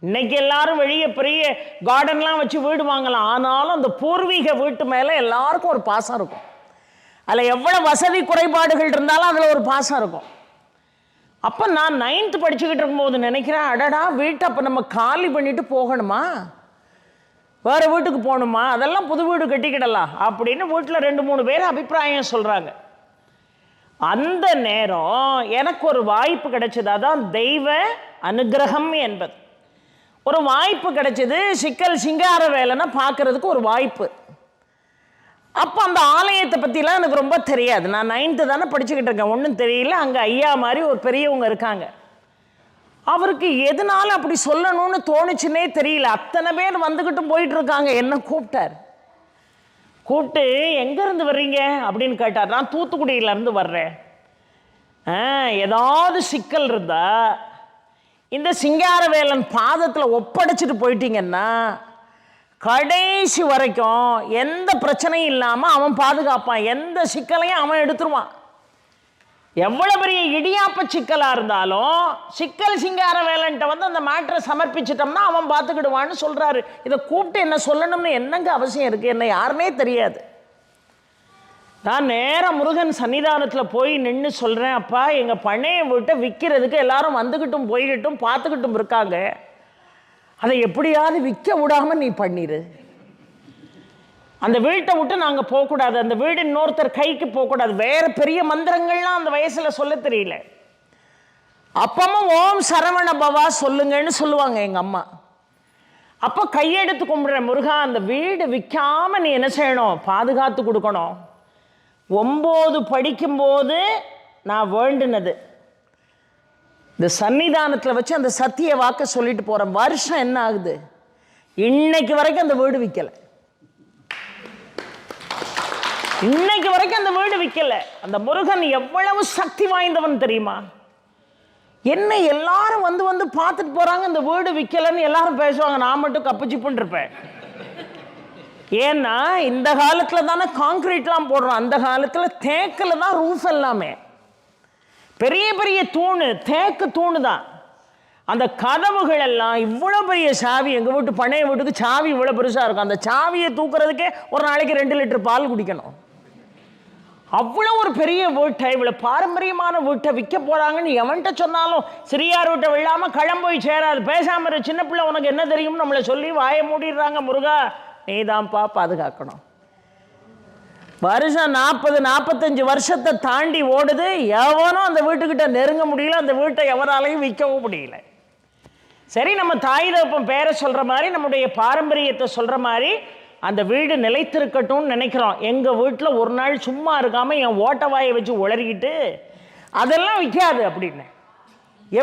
இன்னைக்கு எல்லாரும் வெளியே பெரிய கார்டன்லாம் வச்சு வீடு வாங்கலாம். ஆனாலும் அந்த பூர்வீக வீட்டு மேலே எல்லாருக்கும் ஒரு பாசம் இருக்கும். அதில் எவ்வளோ வசதி குறைபாடுகள் இருந்தாலும் அதில் ஒரு பாசம் இருக்கும். அப்போ நான் 9th படிச்சுக்கிட்டு இருக்கும்போது நினைக்கிறேன், அடடா வீட்டை அப்போ நம்ம காலி பண்ணிட்டு போகணுமா, வேறு வீட்டுக்கு போகணுமா, அதெல்லாம் புது வீடு கட்டிக்கிடலாம் அப்படின்னு வீட்டில் 2-3 பேர் அபிப்பிராயம் சொல்கிறாங்க. அந்த நேரம் எனக்கு ஒரு வாய்ப்பு கிடைச்சது. அதான் தெய்வ அனுகிரகம் என்பது. ஒரு வாய்ப்பு கிடைச்சது. சிக்கல் சிங்காரவேலனை பார்க்கறதுக்கு ஒரு வாய்ப்பு. அப்போ அந்த ஆலயத்தை பற்றிலாம் எனக்கு ரொம்ப தெரியாது. நான் 9th தானே படிச்சுக்கிட்டு இருக்கேன், ஒன்றும் தெரியல. அங்கே ஐயா மாதிரி ஒரு பெரியவங்க இருக்காங்க. அவருக்கு எதனால அப்படி சொல்லணும்னு தோணுச்சுன்னே தெரியல. அத்தனை பேர் வந்துக்கிட்டும் போயிட்டு இருக்காங்க. என்ன கூப்பிட்டார். கூப்பிட்டு எங்கேருந்து வர்றீங்க அப்படின்னு கேட்டார். நான் தூத்துக்குடியிலேருந்து வர்றேன். ஏதாவது சிக்கல் இருந்தா இந்த சிங்காரவேலன் பாதத்தில் ஒப்படைச்சிட்டு போயிட்டீங்கன்னா கடைசி வரைக்கும் எந்த பிரச்சனையும் இல்லாமல் அவன் பாதுகாப்பான். எந்த சிக்கலையும் அவன் எடுத்துருவான். எவ்வளோ பெரிய இடியாப்ப சிக்கலாக இருந்தாலும் சிக்கல் சிங்காரவேலன்ட்ட வந்து அந்த மேட்டரை சமர்ப்பிச்சிட்டோம்னா அவன் பார்த்துக்கிடுவான்னு சொல்கிறாரு. இதை கூப்பிட்டு என்ன சொல்லணும்னு என்னங்க அவசியம் இருக்குது? என்ன யாருமே தெரியாது. நான் நேராக முருகன் சன்னிதானத்தில் போய் நின்று சொல்கிறேன், அப்பா எங்கள் பண்ணையை விட்டு விற்கிறதுக்கு எல்லாரும் வந்துக்கிட்டும் போய்கிட்டும் பார்த்துக்கிட்டும் இருக்காங்க, அதை எப்படியாவது விற்க விடாமல் நீ பண்ணிடு. அந்த வீட்டை விட்டு நாங்கள் போகக்கூடாது, அந்த வீடு இன்னொருத்தர் கைக்கு போகக்கூடாது. வேறு பெரிய மந்திரங்கள்லாம் அந்த வயசில் சொல்ல தெரியல. அப்பமும் ஓம் சரவண பவா சொல்லுங்கன்னு சொல்லுவாங்க எங்கள் அம்மா. அப்போ கையெடுத்து கும்பிட்றேன், முருகா அந்த வீடு விற்காமல் நீ என்ன செய்யணும், பாதுகாத்து கொடுக்கணும். 9 படிக்கும்போது நான் வேண்டினது இந்த சன்னிதானத்தில் வச்சு அந்த சத்திய வாக்க சொல்லிட்டு போகிறேன். வருஷம் என்ன ஆகுது, இன்னைக்கு வரைக்கும் அந்த வீடு விற்கலை. இன்னைக்கு வரைக்கும் அந்த வீடு விற்கலை. அந்த முருகன் எவ்வளவு சக்தி வாய்ந்தவன் தெரியுமா? என்ன எல்லாரும் வந்து வந்து பார்த்துட்டு போகிறாங்க, இந்த வீடு விற்கலைன்னு எல்லாரும் பேசுவாங்க, நான் மட்டும் கப்புச்சிப்புன்னு இருப்பேன். ஏன்னா இந்த காலத்தில் தானே கான்கிரீட்லாம் போடுறோம், அந்த காலத்தில் தேக்கில் தான் ரூஃப் எல்லாமே. பெரிய பெரிய தூணு, தேக்கு தூணு தான். அந்த கதவுகள் எல்லாம் இவ்வளோ பெரிய சாவி, எங்கள் வீட்டு பழைய வீட்டுக்கு சாவி இவ்வளோ பெருசாக இருக்கும். அந்த சாவியை தூக்குறதுக்கே ஒரு நாளைக்கு 2 லிட்டர் பால் குடிக்கணும். அவ்வளோ ஒரு பெரிய வீட்டை, இவ்வளோ பாரம்பரியமான வீட்டை விற்க போகிறாங்கன்னு எவன்கிட்ட சொன்னாலும் சிறியார் வீட்டை விழாமல் களம் போய் சேராது. பேசாமல் இரு, சின்ன பிள்ளை உனக்கு என்ன தெரியும்னு நம்மளை சொல்லி வாயை மூடிடுறாங்க. முருகா நீ தான்ப்பா பாதுகாக்கணும். வருஷம் 40-45 வருஷத்தை தாண்டி ஓடுது, எவனும் அந்த வீட்டுக்கிட்ட நெருங்க முடியல, அந்த வீட்டை எவராலையும் விற்கவும் முடியல. சரி, நம்ம தாய் தகப்பன் பேரை சொல்கிற மாதிரி, நம்முடைய பாரம்பரியத்தை சொல்கிற மாதிரி அந்த வீடு நிலைத்திருக்கட்டும்னு நினைக்கிறோம். எங்கள் வீட்டில் ஒரு நாள் சும்மா இருக்காமல் என் ஓட்ட வாயை வச்சு உளறிக்கிட்டு அதெல்லாம் விற்காது அப்படின்னு.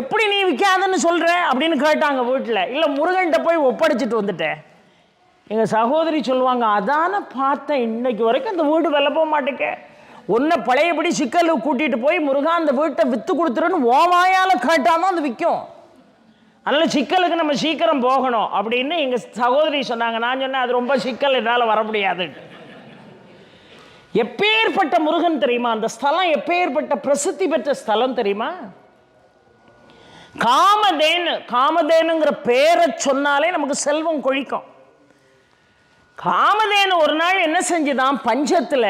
எப்படி நீ விற்காதுன்னு சொல்கிற அப்படின்னு கேட்டாங்க வீட்டில். இல்லை, முருகன்கிட்ட போய் ஒப்படைச்சிட்டு வந்துட்டேன். எங்கள் சகோதரி சொல்லுவாங்க, அதான பார்த்தேன், இன்னைக்கு வரைக்கும் அந்த வீடு வெல்ல போக மாட்டேங்க, ஒன்றை பழையபடி சிக்கலுக்கு கூட்டிகிட்டு போய் முருகா அந்த வீட்டை விற்று கொடுத்துருன்னு ஓமாயால் கேட்டால் தான் அது விற்கும். அதனால் சிக்கலுக்கு நம்ம சீக்கிரம் போகணும் அப்படின்னு எங்கள் சகோதரி சொன்னாங்க. நான் சொன்னேன், அது ரொம்ப சிக்கல், என்னால் வர முடியாது. எப்பேற்பட்ட முருகன் தெரியுமா அந்த ஸ்தலம், எப்பேற்பட்ட பிரசித்தி பெற்ற ஸ்தலம் தெரியுமா? காமதேனு. காமதேனுங்கிற பேரை சொன்னாலே நமக்கு செல்வம் கொழிக்கும். காமதேனு ஒரு நாள் என்ன செஞ்சுதான், பஞ்சத்தில்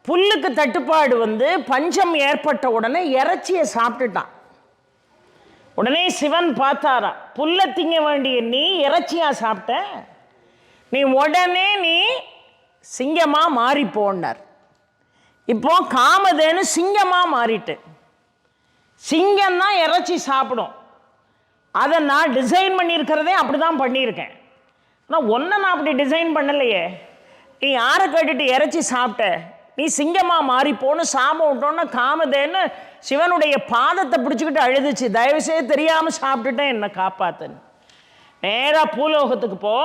புல்லுக்கு தட்டுப்பாடு வந்து பஞ்சம் ஏற்பட்ட உடனே இறைச்சியை சாப்பிட்டுட்டான். உடனே சிவன் பார்த்தாரா, புல்லை திங்க வேண்டிய நீ இறைச்சியா சாப்பிட்ட, நீ உடனே நீ சிங்கமா மாறி போனார். இப்போ காமதேனு சிங்கமா மாறிட்டு, சிங்கம் தான் இறைச்சி சாப்பிடும். அதை நான் டிசைன் பண்ணியிருக்கிறதே அப்படிதான் பண்ணியிருக்கேன். ஆனால் ஒன்றை நான் அப்படி டிசைன் பண்ணலையே. நீ யாரை கேட்டுட்டு இறைச்சி சாப்பிட்ட, நீ சிங்கமாக மாறிப்போன்னு சாபம் விட்டோன்னு காமதேன்னு சிவனுடைய பாதத்தை பிடிச்சிக்கிட்டு அழுதுச்சு, தயவுசெய்து தெரியாமல் சாப்பிட்டுட்டேன், என்னை காப்பாத்துன்னு. நேராக பூலோகத்துக்கு போ,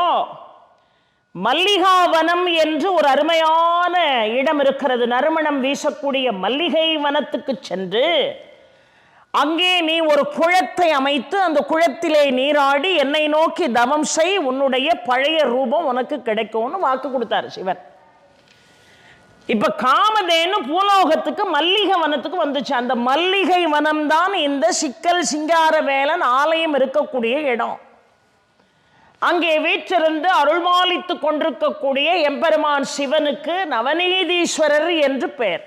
மல்லிகாவனம் என்று ஒரு அருமையான இடம் இருக்கிறது, நறுமணம் வீசக்கூடிய மல்லிகை வனத்துக்கு சென்று அங்கே நீ ஒரு குளத்தை அமைத்து அந்த குளத்திலே நீராடி என்னை நோக்கி தவம் செய், உன்னுடைய பழைய ரூபம் உனக்கு கிடைக்கும்னு வாக்கு கொடுத்தாரு சிவன். இப்ப காமதேனு பூலோகத்துக்கு மல்லிகை வனத்துக்கு வந்துச்சு. அந்த மல்லிகை வனம் தான் இந்த சிக்கல் சிங்காரவேலன் ஆலயம் இருக்கக்கூடிய இடம். அங்கே வீற்றிருந்து அருள்மாலித்து கொண்டிருக்கக்கூடிய எம்பெருமான் சிவனுக்கு நவநீதீஸ்வரர் என்று பெயர்.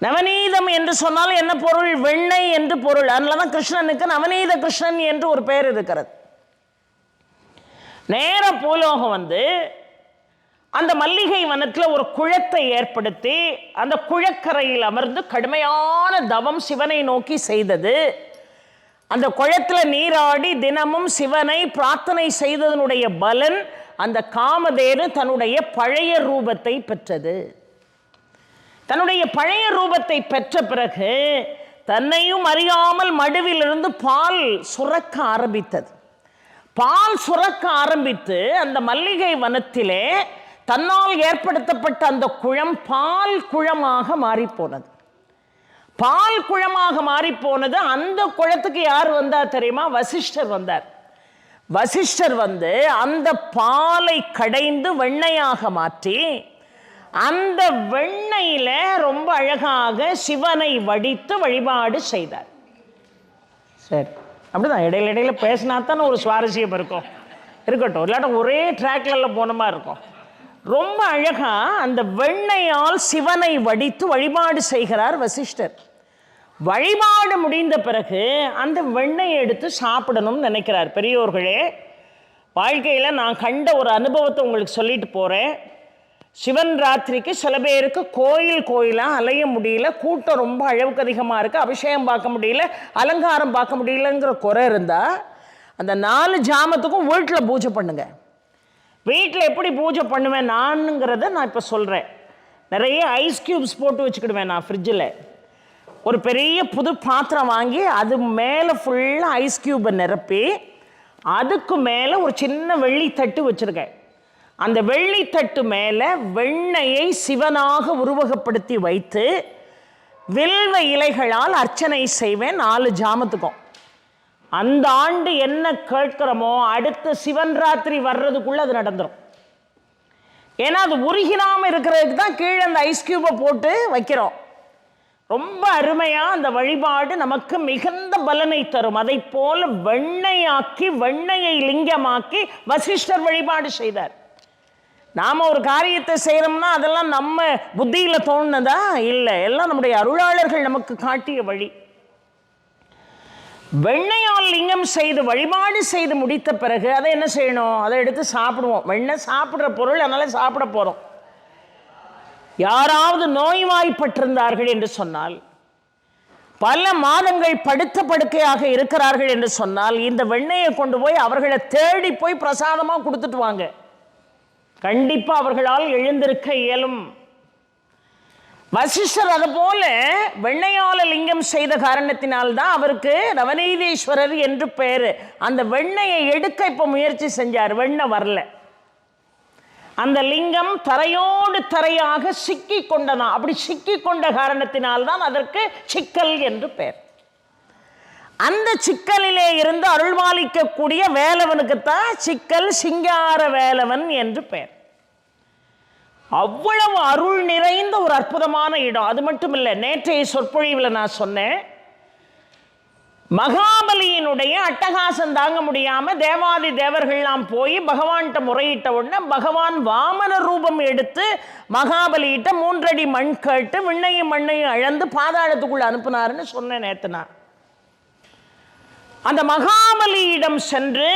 நவநீதம் என்று சொன்னால் என்ன பொருள்? வெண்ணெய் என்று பொருள். அதனாலதான் கிருஷ்ணனுக்கு நவநீத கிருஷ்ணன் என்று ஒரு பெயர் இருக்கிறது. நேர பூலோகம் வந்து அந்த மல்லிகை வனத்தில் ஒரு குளத்தை ஏற்படுத்தி அந்த குளக்கரையில் அமர்ந்து கடுமையான தவம் சிவனை நோக்கி செய்தது. அந்த குளத்தில் நீராடி தினமும் சிவனை பிரார்த்தனை செய்ததனுடைய பலன் அந்த காமதேனு தன்னுடைய பழைய ரூபத்தை பெற்றது. தன்னுடைய பழைய ரூபத்தை பெற்ற பிறகு தன்னையும் அறியாமல் மடுவிலிருந்து பால் சுரக்க ஆரம்பித்தது. பால் சுரக்க ஆரம்பித்து அந்த மல்லிகை வனத்திலே தன்னால் ஏற்படுத்தப்பட்ட அந்த குளம் பால் குளமாக மாறிப்போனது. பால் குளமாக மாறிப்போனது. அந்த குளத்துக்கு யார் வந்தார் தெரியுமா? வசிஷ்டர் வந்தார். வசிஷ்டர் வந்து அந்த பாலை கடைந்து வெண்ணையாக மாற்றி அந்த வெண்ணையில ரொம்ப அழகாக சிவனை வடித்து வழிபாடு செய்தார். சரி, அப்படிதான் இடையில இடையில பேசினா தானே ஒரு சுவாரஸ்யம் இருக்கும். இருக்கட்டும், இல்லாட்ட ஒரே ட்ராக்ல போன மாதிரி இருக்கும். ரொம்ப அழகா அந்த வெண்ணையால் சிவனை வடித்து வழிபாடு செய்கிறார் வசிஷ்டர். வழிபாடு முடிந்த பிறகு அந்த வெண்ணெயை எடுத்து சாப்பிடணும்னு நினைக்கிறார். பெரியோர்களே, வாழ்க்கையில் நான் கண்ட ஒரு அனுபவத்தை உங்களுக்கு சொல்லிட்டு போகிறேன். சிவன் ராத்திரிக்கு சில பேருக்கு கோயிலாக அலைய முடியல, கூட்டம் ரொம்ப அளவுக்கு அதிகமாக இருக்குது, அபிஷேகம் பார்க்க முடியல, அலங்காரம் பார்க்க முடியலங்கிற குறை இருந்தால் அந்த 4 ஜாமத்துக்கும் வீட்டில் பூஜை பண்ணுங்க. வீட்டில் எப்படி பூஜை பண்ணுவேன் நானுங்கிறத நான் இப்போ சொல்கிறேன். நிறைய ஐஸ் க்யூப்ஸ் போட்டு வச்சுக்கிடுவேன் நான் ஃப்ரிட்ஜில். ஒரு பெரிய புது பாத்திரம் வாங்கி அது மேலே ஃபுல்லாக ஐஸ் க்யூப்பை நிரப்பி அதுக்கு மேலே ஒரு சின்ன வெள்ளித்தட்டு வச்சுருக்கேன். அந்த வெள்ளித்தட்டு மேலே வெண்ணெயை சிவனாக உருவகப்படுத்தி வைத்து வில்வ இலைகளால் அர்ச்சனை செய்வேன் 4 ஜாமத்துக்கும். அந்த ஆண்டு என்ன கேட்கிறோமோ அடுத்த சிவன் ராத்திரி வர்றதுக்குள்ளே அது நடந்துடும். ஏன்னா அது உருகினாமல் இருக்கிறதுக்கு தான் கீழே அந்த ஐஸ் க்யூபை போட்டு வைக்கிறோம். ரொம்ப அருமையாக அந்த வழிபாடு நமக்கு மிகுந்த பலனை தரும். அதை போல வெண்ணையாக்கி வெண்ணையை லிங்கமாக்கி வசிஷ்டர் வழிபாடு செய்தார். நாம் ஒரு காரியத்தை செய்கிறோம்னா அதெல்லாம் நம்ம புத்தியில் தோணுனதா இல்லை, எல்லாம் நம்முடைய அருளாளர்கள் நமக்கு காட்டிய வழி. வெண்ணையால் லிங்கம் செய்து வழிபாடு செய்து முடித்த பிறகு அதை என்ன செய்யணும்? அதை எடுத்து சாப்பிடுவோம். வெண்ணெய் சாப்பிட்ற பொருள், அதனால் சாப்பிட போகிறோம். யாராவது நோய்வாய்ப்பட்டிருந்தார்கள் என்று சொன்னால், பல மாதங்கள் படுத்த படுக்கையாக இருக்கிறார்கள் என்று சொன்னால், இந்த வெண்ணெயை கொண்டு போய் அவர்களை தேடி போய் பிரசாதமாக கொடுத்துட்டு வாங்க. கண்டிப்பாக அவர்களால் எழுந்திருக்க இயலும். வசிஷ்டர் அது போல வெண்ணையால லிங்கம் செய்த காரணத்தினால்தான் அவருக்கு நவநீதேஸ்வரர் என்று பெயர். அந்த வெண்ணெயை எடுக்க இப்போ முயற்சி செஞ்சார், வெண்ணெய் வரல. அந்த லிங்கம் தரையோடு தரையாக சிக்கி கொண்டதான். அப்படி சிக்கி கொண்ட காரணத்தினால்தான் அதற்கு சிக்கல் என்று பெயர். அந்த சிக்கலிலே இருந்து அருள்வாளிக்கக்கூடிய வேலவனுக்குத்தான் சிக்கல் சிங்கார வேலவன் என்று பெயர். அவ்வளவு அருள் நிறைந்த ஒரு அற்புதமான இடம். அது மட்டும் இல்லை, நேற்றைய சொற்பொழிவில் நான் சொன்னேன், மகாபலியினுடைய அட்டகாசம் தாங்க முடியாமல் தேவாதி தேவர்கள்லாம் போய் பகவான்கிட்ட முறையிட்ட உடனே பகவான் வாமன ரூபம் எடுத்து மகாபலியிட்ட 3 அடி மண் கேட்டு விண்ணையும் மண்ணையும் அழந்து பாதாளத்துக்குள்ள அனுப்புனாருன்னு சொன்னேன் நேற்று நான். அந்த மகாபலியிடம் சென்று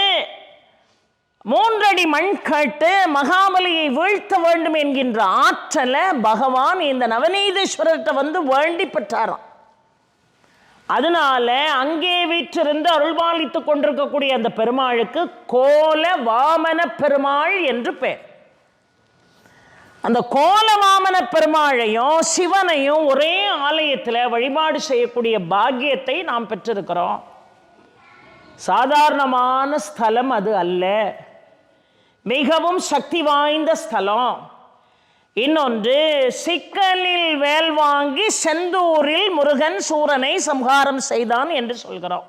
3 அடி மண் கேட்டு மகாபலியை வீழ்த்த வேண்டும் என்கின்ற ஆற்றலை பகவான் இந்த நவநீதேஸ்வரர்கிட்ட வந்து வேண்டி பெற்றாராம். அதனால அங்கே வீற்றிருந்து அருள்பாலித்துக் கொண்டிருக்கக்கூடிய அந்த பெருமாளுக்கு கோல வாமன பெருமாள் என்று பெயர். அந்த கோல வாமன பெருமாளையும் சிவனையும் ஒரே ஆலயத்தில் வழிபாடு செய்யக்கூடிய பாக்கியத்தை நாம் பெற்றிருக்கிறோம். சாதாரணமான ஸ்தலம் அது அல்ல, மிகவும் சக்தி வாய்ந்த ஸ்தலம். இன்னொன்று, சிக்கலில் வேல் வாங்கி செந்தூரில் முருகன் சூரனை சம்ஹாரம் செய்தான் என்று சொல்கிறோம்.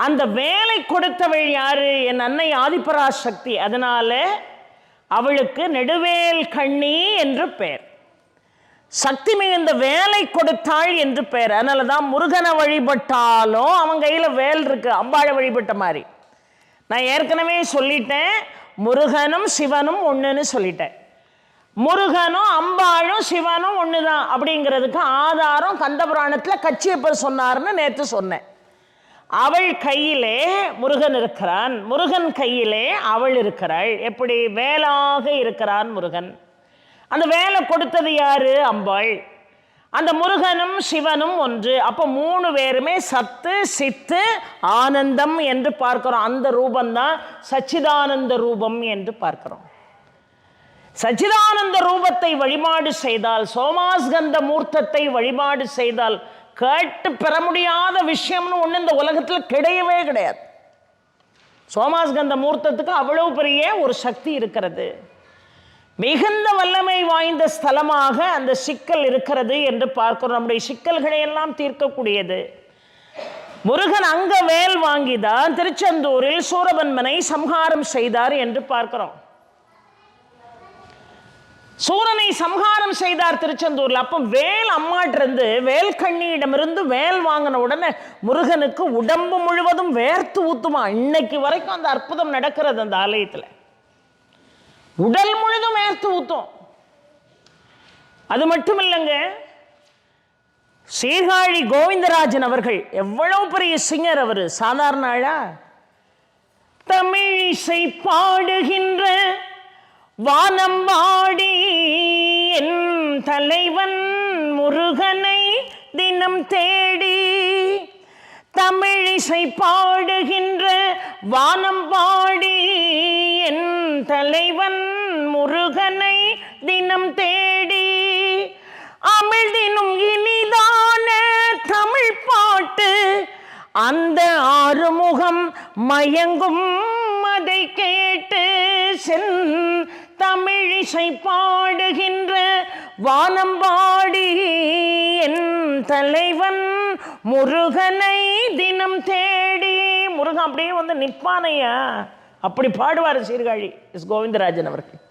அந்த வேலை கொடுத்தவள் யாரு? என் அன்னை ஆதிபராசக்தி. அதனால அவளுக்கு நெடுவேல் கண்ணி என்று பெயர். சக்தி மிகுந்த வேலை கொடுத்தாள் என்று பெயர். அதனால தான் முருகனை வழிபட்டாலும் அவன் கையில் வேல் இருக்கு, அம்பாளை வழிபட்ட மாதிரி. நான் ஏற்கனவே சொல்லிட்டேன், முருகனும் சிவனும் ஒன்றுன்னு சொல்லிட்டேன். முருகனும் அம்பாளும் சிவனும் ஒன்று தான் அப்படிங்கிறதுக்கு ஆதாரம் கந்தபுராணத்தில் கச்சியப்பர் சொன்னார்னு நேற்று சொன்னேன். அவள் கையிலே முருகன் இருக்கிறான், முருகன் கையிலே அவள் இருக்கிறாள். எப்படி? வேலாக இருக்கிறான் முருகன். அந்த வேலை கொடுத்தது யாரு? அம்பாள். அந்த முருகனும் சிவனும் ஒன்று. அப்போ 3 பேருமே சத்து சித்து ஆனந்தம் என்று பார்க்கிறோம். அந்த ரூபந்தான் சச்சிதானந்த ரூபம் என்று பார்க்கிறோம். சச்சிதானந்த ரூபத்தை வழிபாடு செய்தால், சோமாஸ்கந்த மூர்த்தத்தை வழிபாடு செய்தால் கேட்டு பெற முடியாத விஷயம்னு ஒன்று இந்த உலகத்தில் கிடையவே கிடையாது. சோமாஸ்கந்த மூர்த்தத்துக்கு அவ்வளவு பெரிய ஒரு சக்தி இருக்கிறது. மிகுந்த வல்லமை வாய்ந்த ஸ்தலமாக அந்த சிக்கல் இருக்கிறது என்று பார்க்கிறோம். நம்முடைய சிக்கல்களை எல்லாம் தீர்க்கக்கூடியது. முருகன் அங்க வேல் வாங்கிதான் திருச்செந்தூரில் சூரபன்மனை சம்ஹாரம் செய்தார் என்று பார்க்கிறோம். சூரனை சம்ஹாரம் செய்தார் திருச்செந்தூர்ல. அப்போ வேல் அம்மாட்டிருந்து வேல்கண்ணியிடமிருந்து வேல் வாங்கின உடனே முருகனுக்கு உடம்பு முழுவதும் வேர்த்து ஊத்துமா. இன்னைக்கு வரைக்கும் அந்த அற்புதம் நடக்கிறது. அந்த ஆலயத்தில் உடல் முழுதும் வேர்த்து ஊத்தும். அது மட்டும் இல்லைங்க, சீர்காழி கோவிந்தராஜன் அவர்கள் எவ்வளவு பெரிய சிங்கர். அவர் சாதாரண ஆளா? தமிழ் தமிழிசை பாடுகின்ற வானம் வாடி என் தலைவன் முருகனை தினம் தேடி. தமிழிசை பாடுகின்ற வானம் வாடி என் தலைவன் முருகனை தினம் தேடி. அமிழ்தினும் இனிதான தமிழ் பாட்டு அந்த ஆறுமுகம் மயங்கும் அதை கேட்டு. தமிழிசை பாடுகின்ற வானம் பாடி என் தலைவன் முருகனை தினம் தேடி. முருகன் அப்படியே வந்து நிற்பானையா, அப்படி பாடுவார் சீர்காழி எஸ் கோவிந்தராஜன் அவர்கள்.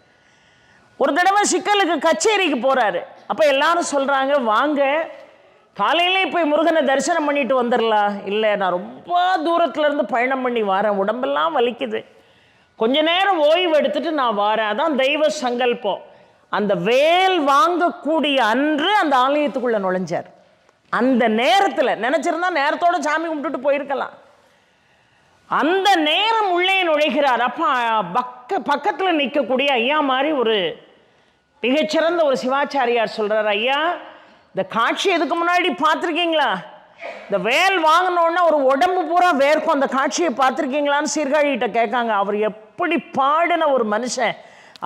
ஒரு தடவை சிக்கலுக்கு கச்சேரிக்கு போறாரு. அப்போ எல்லாரும் சொல்றாங்க, வாங்க காலையிலே போய் முருகனை தரிசனம் பண்ணிட்டு வந்துடலாம். இல்லை, நான் ரொம்ப தூரத்துல இருந்து பயணம் பண்ணி வரேன், உடம்பெல்லாம் வலிக்குது, கொஞ்ச நேரம் ஓய்வு எடுத்துட்டு நான் வரேன். அதான் தெய்வ சங்கல்பம். அந்த வேல் வாங்கக்கூடிய அன்று அந்த ஆலயத்துக்குள்ள நுழைஞ்சார். அந்த நேரத்தில் நினைச்சிருந்தா நேரத்தோட சாமி கும்பிட்டுட்டு போயிருக்கலாம். அந்த நேரம் உள்ளே நுழைகிறார். அப்ப பக்கத்தில் நிற்கக்கூடிய ஐயா மாதிரி ஒரு மிகச்சிறந்த ஒரு சிவாச்சாரியார் சொல்றார், ஐயா இந்த காட்சி எதுக்கு முன்னாடி பார்த்துருக்கீங்களா? இந்த வேல் வாங்கினோன்னா ஒரு உடம்பு பூரா வேர்க்கும், அந்த காட்சியை பார்த்துருக்கீங்களான்னு சீர்காழிகிட்ட கேட்காங்க. அவர் எப்படி பாடின ஒரு மனுஷன்,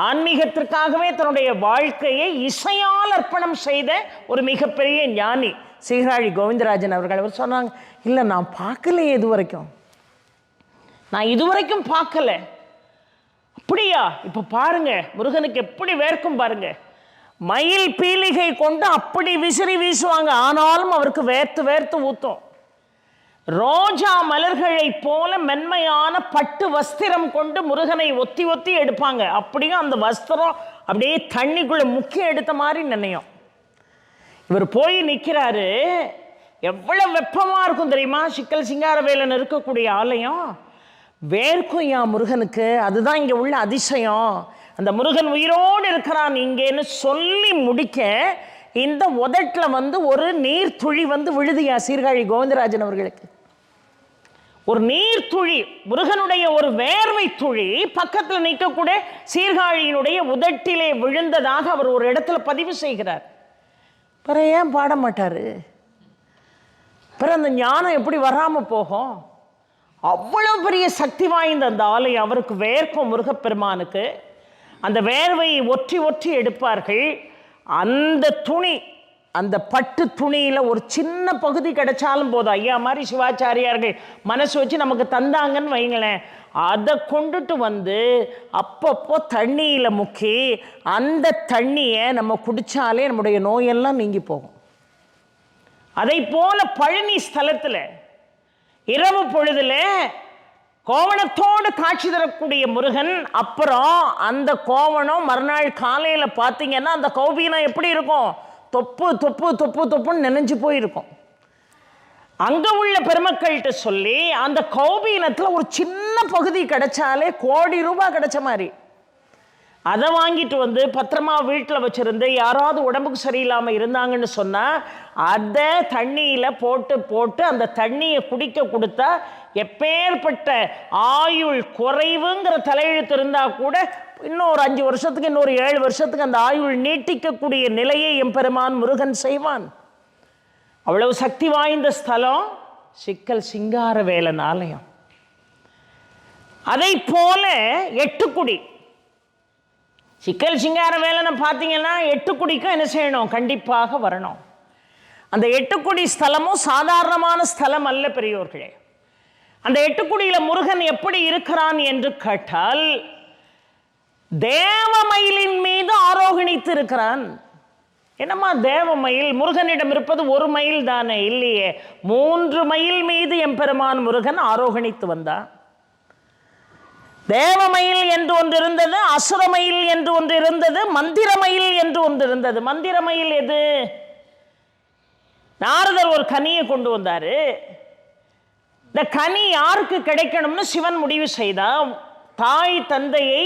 ஆன்மீகத்திற்காகவே தன்னுடைய வாழ்க்கையை இசையால் அர்ப்பணம் செய்த ஒரு மிகப்பெரிய ஞானி சீர்காழி கோவிந்தராஜன் அவர்கள். அவர் சொன்னாங்க, இல்லை நான் பார்க்கலையே இதுவரைக்கும், நான் இதுவரைக்கும் பார்க்கல. அப்படியா? இப்போ பாருங்க முருகனுக்கு எப்படி வேர்க்கும் பாருங்க. மயில் பீலிகை கொண்டு அப்படி விசிறி வீசுவாங்க, ஆனாலும் அவருக்கு வேர்த்து வேர்த்து ஊத்தும். ரோஜா மலர்களை போல மென்மையான பட்டு வஸ்திரம் கொண்டு முருகனை ஒத்தி ஒத்தி எடுப்பாங்க. அப்படியும் அந்த வஸ்திரம் அப்படியே தண்ணிக்குள்ள முக்கி எடுத்த மாதிரி நினையும். இவர் போய் நிற்கிறாரு. எவ்வளவு வெப்பமா இருக்கும் தெரியுமா? சிக்கல் சிங்காரவேலன் இருக்கக்கூடிய ஆலயம் வேர்க்கும் யா முருகனுக்கு. அதுதான் இங்க உள்ள அதிசயம். அந்த முருகன் உயிரோடு இருக்கிறான் இங்கேன்னு சொல்லி முடிக்க இந்த உதட்டில் வந்து ஒரு நீர் துளி வந்து விழுதியா சீர்காழி கோவிந்தராஜன் அவர்களுக்கு. ஒரு நீர் துளி, முருகனுடைய ஒரு வேர்வை துளி பக்கத்தில் நிற்கக்கூடிய சீர்காழியினுடைய உதட்டிலே விழுந்ததாக அவர் ஒரு இடத்துல பதிவு செய்கிறார். பிற ஏன் பாட மாட்டாரு? பிற அந்த ஞானம் எப்படி வராமல் போகும்? அவ்வளவு பெரிய சக்தி வாய்ந்த அந்த ஆலயம். அவருக்கு வேர்க்கும் முருகப்பெருமானுக்கு அந்த வேர்வையை ஒற்றி ஒற்றி எடுப்பார்கள். அந்த துணி, அந்த பட்டு துணியில் ஒரு சின்ன பகுதி கிடைச்சாலும் போதும். ஐயா மாதிரி சிவாச்சாரியார்கள் மனசு வச்சு நமக்கு தந்தாங்கன்னு வைங்களேன், அதை கொண்டுட்டு வந்து அப்பப்போ தண்ணியில் முக்கி அந்த தண்ணியை நம்ம குடித்தாலே நம்முடைய நோயெல்லாம் நீங்கி போகும். அதை போல பழனி ஸ்தலத்தில் இரவு பொழுதுல கோவணத்தோடு காட்சி தரக்கூடிய முருகன். அப்புறம் அந்த கோவணம் மறுநாள் காலையில் பார்த்தீங்கன்னா அந்த கௌபீனம் எப்படி இருக்கும்? தொப்பு தொப்பு தொப்பு தொப்புன்னு நினைஞ்சு போயிருக்கும். அங்கே உள்ள பெருமக்கள்கிட்ட சொல்லி அந்த கௌபீனத்தில் ஒரு சின்ன பகுதி கிடைச்சாலே கோடி ரூபாய் கிடைச்ச மாதிரி. அதை வாங்கிட்டு வந்து பத்திரமா வீட்டில் வச்சுருந்து யாராவது உடம்புக்கு சரியில்லாமல் இருந்தாங்கன்னு சொன்னால் அதை தண்ணியில் போட்டு போட்டு அந்த தண்ணியை குடிக்க கொடுத்தா எப்பேற்பட்ட ஆயுள் குறைவுங்கிற தலையெழுத்து இருந்தால் கூட இன்னொரு 5 வருஷத்துக்கு இன்னொரு 7 வருஷத்துக்கு அந்த ஆயுள் நீட்டிக்கக்கூடிய நிலையை எம்பெருமான் முருகன் செய்வான். அவ்வளவு சக்தி வாய்ந்த ஸ்தலம் சிக்கல் சிங்காரவேலன் ஆலயம். அதை போல எட்டுக்குடி, சிக்கல் சிங்காரவேலனை பார்த்தீங்கன்னா எட்டுக்குடிக்கும் என்ன செய்யணும்? கண்டிப்பாக வரணும். அந்த எட்டுக்குடி ஸ்தலமும் சாதாரணமான ஸ்தலம் அல்ல பெரியோர்களே. அந்த எட்டுக்குடியில் முருகன் எப்படி இருக்கிறான் என்று கேட்டால் தேவமயிலின் மீது ஆரோகணித்து இருக்கிறான். என்னம்மா தேவமயில்? முருகனிடம் இருப்பது ஒரு மயில் தானே? இல்லையே, 3 மயில் மீது எம்பெருமான் முருகன் ஆரோகணித்து வந்தான். தேவமயில் என்று ஒன்று இருந்தது, அசுரமயில் என்று ஒன்று இருந்தது, மந்திரமயில் என்று ஒன்று இருந்தது. மந்திரமயில் எது? நாரதர் ஒரு கனியை கொண்டு வந்தாரு. இந்த கனி யாருக்கு கிடைக்கணும்னு சிவன் முடிவு செய்தா. தாய் தந்தையை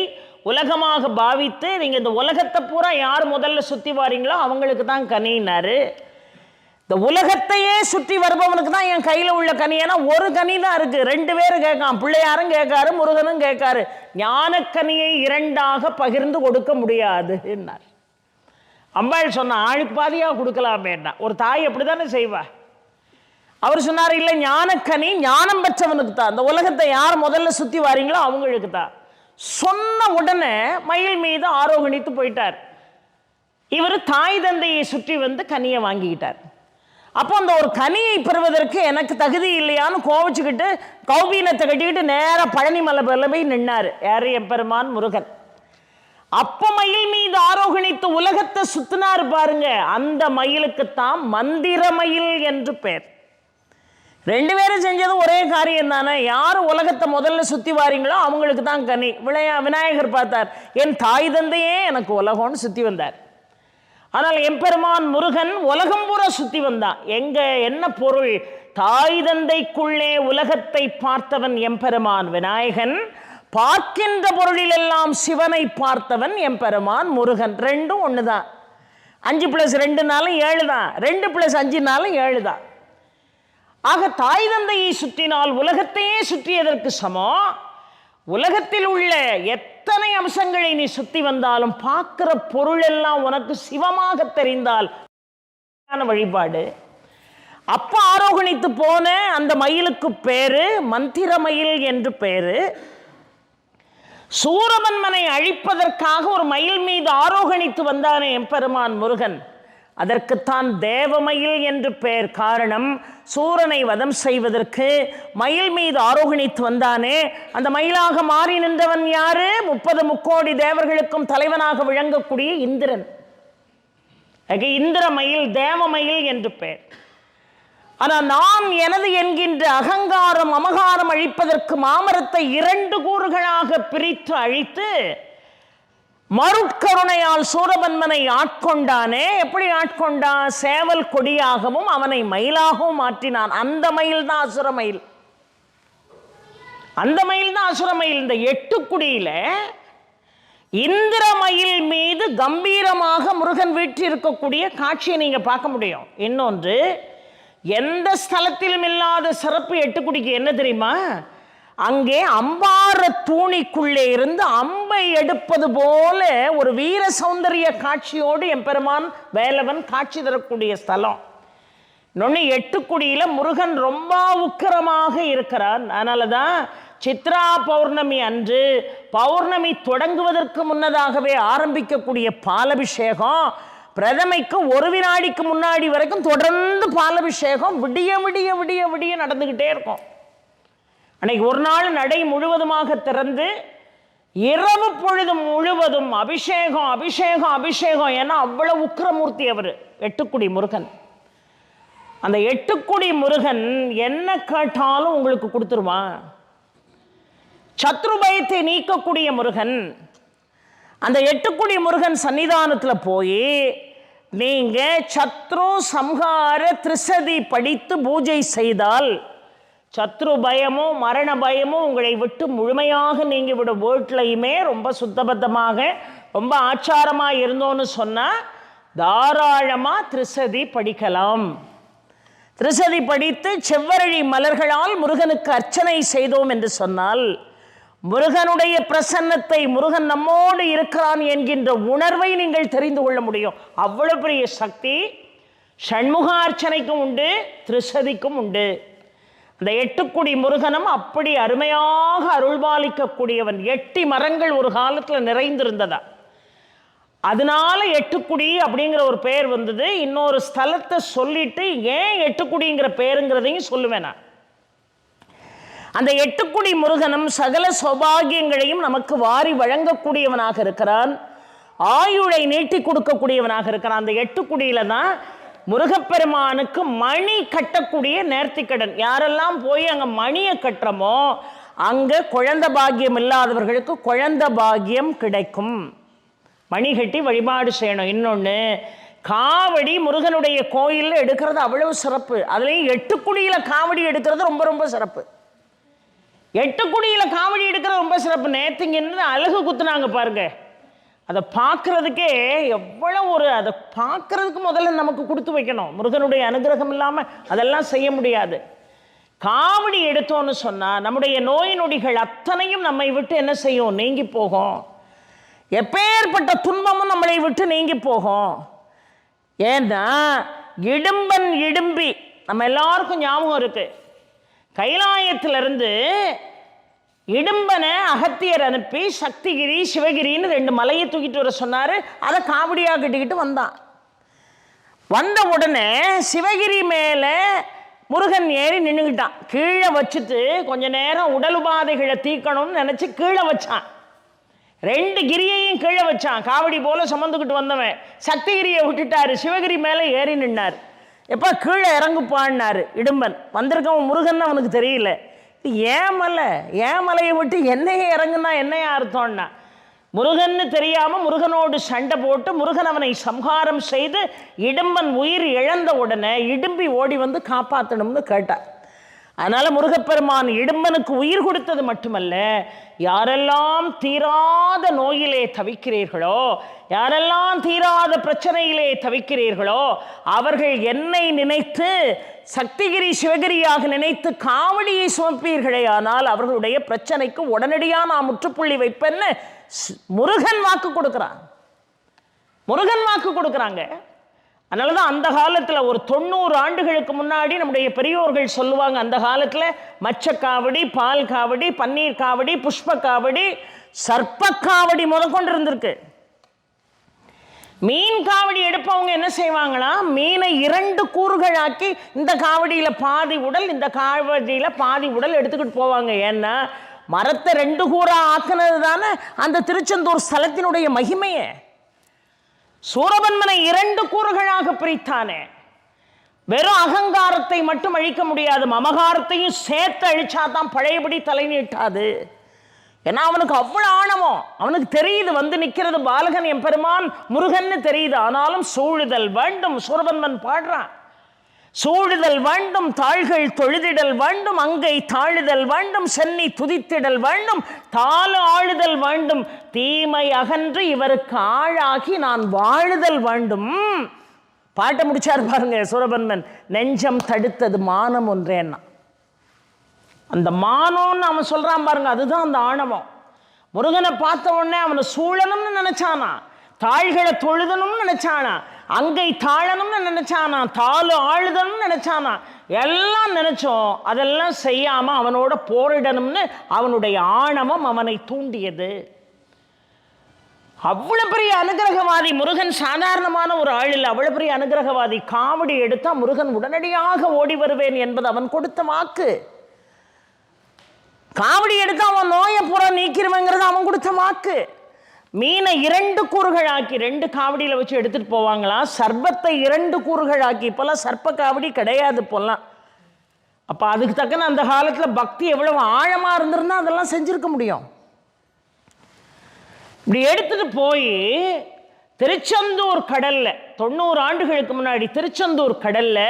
உலகமாக பாவித்து நீங்க இந்த உலகத்தை பூரா யார் முதல்ல சுத்தி வாரீங்களோ அவங்களுக்கு தான் கனினாரு. இந்த உலகத்தையே சுற்றி வருபவனுக்கு தான் என் கையில் உள்ள கனி. ஏன்னா ஒரு கனி தான் இருக்கு, 2 பேர் கேட்கான், பிள்ளையாரும் கேட்காரு, முருகனும் கேட்காரு. ஞானக்கனியை 2ஆக பகிர்ந்து கொடுக்க முடியாது என்னார். அம்பாள் சொன்ன ஆளுக்கு பாதியாக கொடுக்கலாமேன்னா ஒரு தாய் அப்படி தானே செய்வா. அவர் சொன்னார், இல்லை, ஞானக்கனி ஞானம் பெற்றவனுக்கு தான். இந்த உலகத்தை யார் முதல்ல சுற்றி வாரீங்களோ அவங்களுக்கு தான். சொன்ன உடனே மயில் மீது ஆரோகணித்து போயிட்டார். இவர் தாய் தந்தையை சுற்றி வந்து கனியை வாங்கிக்கிட்டார். அப்போ அந்த ஒரு கனியை பெறுவதற்கு எனக்கு தகுதி இல்லையான்னு கோவிச்சுக்கிட்டு கௌபீனத்தை கட்டிக்கிட்டு நேராக பழனி மலை போய் நின்னார். யார்? எம்பெருமான் முருகன். அப்ப மயில் மீது ஆரோகணித்து உலகத்தை சுத்தினார் பாருங்க. அந்த மயிலுக்குத்தான் மந்திர மயில் என்று பெயர். 2 பேரும் செஞ்சது ஒரே காரியம் தானே. யார் உலகத்தை முதல்ல சுற்றி வாரீங்களோ அவங்களுக்கு தான் கனி. விநாயகர் பார்த்தார், என் தாய் தந்தையே எனக்கு உலகம்னு சுற்றி வந்தார். ஆனால் எம்பெருமான் முருகன் உலகம் பூரா சுற்றி வந்தான். எங்க என்ன பொருள்? தாய் தந்தைக்குள்ளே உலகத்தை பார்த்தவன் எம்பெருமான் விநாயகன், பார்க்கின்ற பொருளில் எல்லாம் சிவனை பார்த்தவன் எம்பெருமான் முருகன். 2ம் ஒன்று தான். 5 + 2 7 தான், 2 + 5 7 தான். ஆக தாய் தந்தையை சுற்றினால் உலகத்தையே சுற்றியதற்கு சமம். உலகத்தில் உள்ள எத்தனை அம்சங்களை நீ சுற்றி வந்தாலும் பார்க்கிற பொருள் எல்லாம் உனக்கு சிவமாக தெரிந்தால் வழிபாடு. அப்ப ஆரோகணித்து போன அந்த மயிலுக்கு பேரு மந்திர மயில் என்று பேரு. சூரபன்மனை அழிப்பதற்காக ஒரு மயில் மீது ஆரோகணித்து வந்தானே எம்பெருமான் முருகன், அதற்குத்தான் தேவமயில் என்று பெயர். காரணம், சூரனை வதம் செய்வதற்கு மயில் மீது ஆரோகணித்து வந்தானே, அந்த மயிலாக மாறி நின்றவன் யாரு? 30 முக்கோடி தேவர்களுக்கும் தலைவனாக விளங்கக்கூடிய இந்திரன். இந்திர மயில், தேவமயில் என்று பெயர். ஆனால் நான் எனது என்கின்ற அகங்காரம் அமகாரம் அழிப்பதற்கு மாமரத்தை 2 கூறுகளாக பிரித்து அழித்து மருட்கருணையால் சூரபன்மனை ஆட்கொண்டானே. எப்படி ஆட்கொண்டான்? சேவல் கொடியாகவும் அவனை மயிலாகவும் மாற்றினான். அந்த மயில் தான் அசுர மயில். அந்த மயில் தான் அசுர மயில். இந்த 8 குடியில இந்திர மயில் மீது கம்பீரமாக முருகன் வீற்றிருக்கக்கூடிய காட்சியை நீங்க பார்க்க முடியும். இன்னொன்று, எந்த ஸ்தலத்திலும் இல்லாத சிறப்பு 8 குடிக்கு என்ன தெரியுமா? அங்கே அம்பார தூணிக்குள்ளே இருந்து அம்பை எடுப்பது போல ஒரு வீர சௌந்தரிய காட்சியோடு எம்பெருமான் வேலவன் காட்சி தரக்கூடிய ஸ்தலம். இன்னொன்று, 8 குடியில முருகன் ரொம்ப உக்கிரமாக இருக்கிறான். அதனால தான் சித்ரா பௌர்ணமி அன்று, பௌர்ணமி தொடங்குவதற்கு முன்னதாகவே ஆரம்பிக்கக்கூடிய பாலபிஷேகம், பிரதமைக்கு 1 வினாடிக்கு முன்னாடி வரைக்கும் தொடர்ந்து பாலபிஷேகம் விடிய விடிய விடிய விடிய நடந்துகிட்டே இருக்கும். அன்னைக்கு ஒரு நாள் நடை முழுவதுமாக திறந்து இரவு பொழுது முழுவதும் அபிஷேகம் அபிஷேகம் அபிஷேகம். ஏன்னா அவ்வளவு உக்கிரமூர்த்தி அவர் 8 குடி முருகன். அந்த 8 குடி முருகன் என்ன கேட்டாலும் உங்களுக்கு கொடுத்துருவான். சத்ரு பயத்தை நீக்கக்கூடிய முருகன். அந்த 8 குடி முருகன் சன்னிதானத்தில் போய் நீங்க சத்ரு சம்ஹார திரிசதி படித்து பூஜை செய்தால் சத்ரு பயமும் மரண பயமும் உங்களை விட்டு முழுமையாக நீங்கிவிடும். வீட்டிலையுமே ரொம்ப சுத்தபத்தமாக ரொம்ப ஆச்சாரமாக இருந்தோன்னு சொன்னால் தாராளமாக திரிசதி படிக்கலாம். திரிசதி படித்து செவ்வரழி மலர்களால் முருகனுக்கு அர்ச்சனை செய்தோம் என்று சொன்னால் முருகனுடைய பிரசன்னத்தை, முருகன் நம்மோடு இருக்கிறான் என்கின்ற உணர்வை நீங்கள் தெரிந்து கொள்ள முடியும். அவ்வளவு பெரிய சக்தி ஷண்முக அர்ச்சனைக்கும் உண்டு, திரிசதிக்கும் உண்டு. அந்த 8 குடி முருகனும் அப்படி அருமையாக அருள்பாலிக்கக்கூடியவன். 8 மரங்கள் ஒரு காலத்தில் நிறைந்திருந்ததா, அதனால 8 குடி அப்படிங்கிற ஒரு பெயர் வந்தது. இன்னொரு ஸ்தலத்தை சொல்லிட்டு ஏன் 8 குடிங்கிற பெயருங்கிறதையும் சொல்லுவேன் நான். அந்த 8 குடி முருகனும் சகல சௌபாகியங்களையும் நமக்கு வாரி வழங்கக்கூடியவனாக இருக்கிறான். ஆயுளை நீட்டி கொடுக்கக்கூடியவனாக இருக்கிறான். அந்த 8 குடியில தான் முருகப்பெருமானுக்கு மணி கட்டக்கூடிய நேர்த்திக்கடன். யாரெல்லாம் போய் அங்கே மணியை கட்டுறமோ அங்கே குழந்தை பாக்கியம் இல்லாதவர்களுக்கு குழந்தை பாக்கியம் கிடைக்கும். மணி கட்டி வழிபாடு செய்யணும். இன்னொன்று, காவடி முருகனுடைய கோயிலில் எடுக்கிறது அவ்வளவு சிறப்பு. அதுலேயும் 8 குடியில் காவடி எடுக்கிறது ரொம்ப ரொம்ப சிறப்பு. 8 குடியில் காவடி எடுக்கிறது ரொம்ப சிறப்பு. நேற்றுங்க அழகு குத்துனாங்க பாருங்க. அதை பார்க்குறதுக்கே எவ்வளோ அதை பார்க்குறதுக்கு முதல்ல நமக்கு கொடுத்து வைக்கணும். முருகனுடைய அனுகிரகம் இல்லாமல் அதெல்லாம் செய்ய முடியாது. காவடி எடுத்தோன்னு சொன்னால் நம்முடைய நோய் நொடிகள் அத்தனையும் நம்மை விட்டு என்ன செய்யும்? நீங்கி போகும். எப்பேற்பட்ட துன்பமும் நம்மளை விட்டு நீங்கி போகும். ஏன்னா இடும்பன் இடும்பி நம்ம எல்லாருக்கும் ஞாபகம் இருக்கு. கைலாயத்திலிருந்து இடும்பனை அகத்தியர் அனுப்பி சக்திகிரி சிவகிரின்னு 2 மலையை தூக்கிட்டு வர சொன்னார். அதை காவடியாக கட்டிக்கிட்டு வந்தான். வந்த உடனே சிவகிரி மேலே முருகன் ஏறி நின்றுக்கிட்டான். கீழே வச்சுட்டு கொஞ்ச நேரம் உடல் உபாதைகளை தீர்க்கணும்னு நினச்சி கீழே வச்சான். 2 கிரியையும் கீழே வச்சான். காவடி போல சுமந்துக்கிட்டு வந்தவன் சக்திகிரியை விட்டுட்டாரு. சிவகிரி மேலே ஏறி நின்னார். எப்போ கீழே இறங்குப்பான்னாரு இடும்பன். வந்திருக்கவன் முருகன் அவனுக்கு தெரியல. ஏன் மலையை விட்டு என்னையே இறங்குனா என்னையா அர்த்தம்னா, முருகன்னு தெரியாமல் முருகனோடு சண்டை போட்டு முருகன் அவனை சம்ஹாரம் செய்து இடும்பன் உயிர் இழந்த உடனே இடும்பி ஓடி வந்து காப்பாற்றணும்னு கேட்டார். அதனால் முருகப்பெருமான் இடும்பனுக்கு உயிர் கொடுத்தது மட்டுமல்ல, யாரெல்லாம் தீராத நோயிலே தவிக்கிறீர்களோ, யாரெல்லாம் தீராத பிரச்சனையிலே தவிக்கிறீர்களோ, அவர்கள் என்னை நினைத்து சக்திகிரி சிவகிரியாக நினைத்து காவடியை சுமப்பீர்களே, ஆனால் அவர்களுடைய பிரச்சனைக்கு உடனடியாக நான் முற்றுப்புள்ளி வைப்பேன்னு முருகன் வாக்கு கொடுக்குறான். முருகன் வாக்கு கொடுக்குறாங்க. அதனால தான் அந்த காலத்தில் ஒரு 90 ஆண்டுகளுக்கு முன்னாடி நம்முடைய பெரியோர்கள் சொல்லுவாங்க, அந்த காலத்தில் மச்சக்காவடி, பால் காவடி, பன்னீர் காவடி, புஷ்ப காவடி, சர்ப்ப காவடி முதற்கொண்டு இருந்திருக்கு. மீன் காவடி எடுப்பவங்க என்ன செய்வாங்களா, மீனை 2 கூறுகளாக்கி இந்த காவடியில் பாதி உடல், இந்த காவடியில் பாதி உடல் எடுத்துக்கிட்டு போவாங்க. ஏன்னா மரத்தை 2 கூறா ஆக்குனது தானே அந்த திருச்செந்தூர் ஸ்தலத்தினுடைய மகிமையே. சூரபன்மனை 2 கூறுகளாக பிரித்தானே. வெறும் அகங்காரத்தை மட்டும் அழிக்க முடியாது, மமகாரத்தையும் சேர்த்து அழிச்சாதான் பழையபடி தலை நீட்டாது. ஏன்னா அவனுக்கு அவ்வளவு ஆணவம். அவனுக்கு தெரியுது வந்து நிற்கிறது பாலகன் எம்பெருமான் முருகன்னு தெரியுது. ஆனாலும் சூழுதல் வேண்டும். சூரபன்மன் பாடுறான், சூழுதல் வேண்டும், தாள்கள் தொழுதிடல் வேண்டும், அங்கை தாழுதல் வேண்டும், சென்னி துதித்திடல் வேண்டும், தாள ஆளுதல் வேண்டும், தீமை அகன்று இவருக்கு ஆளாகி நான் வாழுதல் வேண்டும். பாட்டை முடிச்சார் பாருங்க சூரபன்மன். நெஞ்சம் தடுத்தது மானம் ஒன்றேன்னா, அந்த மானம்னு அவன் சொல்றான் பாருங்க, அதுதான் அந்த ஆணவம். முருகனை பார்த்த உடனே அவனை சூழணும்னு நினைச்சானா, தாள்களை தொழுதணும்னு நினைச்சானா, அங்கை தாழணும்னு நினைச்சானா, தாளு ஆளுதணும்னு நினைச்சானா, எல்லாம் நினைச்சோம். அதெல்லாம் செய்யாம அவனோட போரிடணும்னு அவனுடைய ஆணவம் அவனை தூண்டியது. அவ்வளவு பெரிய அனுகிரகவாதி முருகன். சாதாரணமான ஒரு ஆள் இல்லை, அவ்வளவு பெரிய அனுகிரகவாதி. காவடி எடுத்தா முருகன் உடனடியாக ஓடி வருவேன் என்பது அவன் கொடுத்த வாக்கு. காவடி எடுத்தா அவன் நோயை புற நீக்கிருவேங்கிறது அவன் கொடுத்த வாக்கு. மீனை 2 கூறுகளாக்கி 2 காவடியில் வச்சு எடுத்துட்டு போவாங்களாம். சர்ப்பத்தை 2 கூறுகளாக்கி. இப்போல்லாம் சர்ப்ப காவடி கிடையாது இப்போல்லாம். அப்போ அதுக்கு தக்கன அந்த காலத்தில் பக்தி எவ்வளவு ஆழமாக இருந்திருந்தா அதெல்லாம் செஞ்சுருக்க முடியும். இப்படி எடுத்துட்டு போய் திருச்செந்தூர் கடலில் 90 ஆண்டுகளுக்கு முன்னாடி திருச்செந்தூர் கடலில்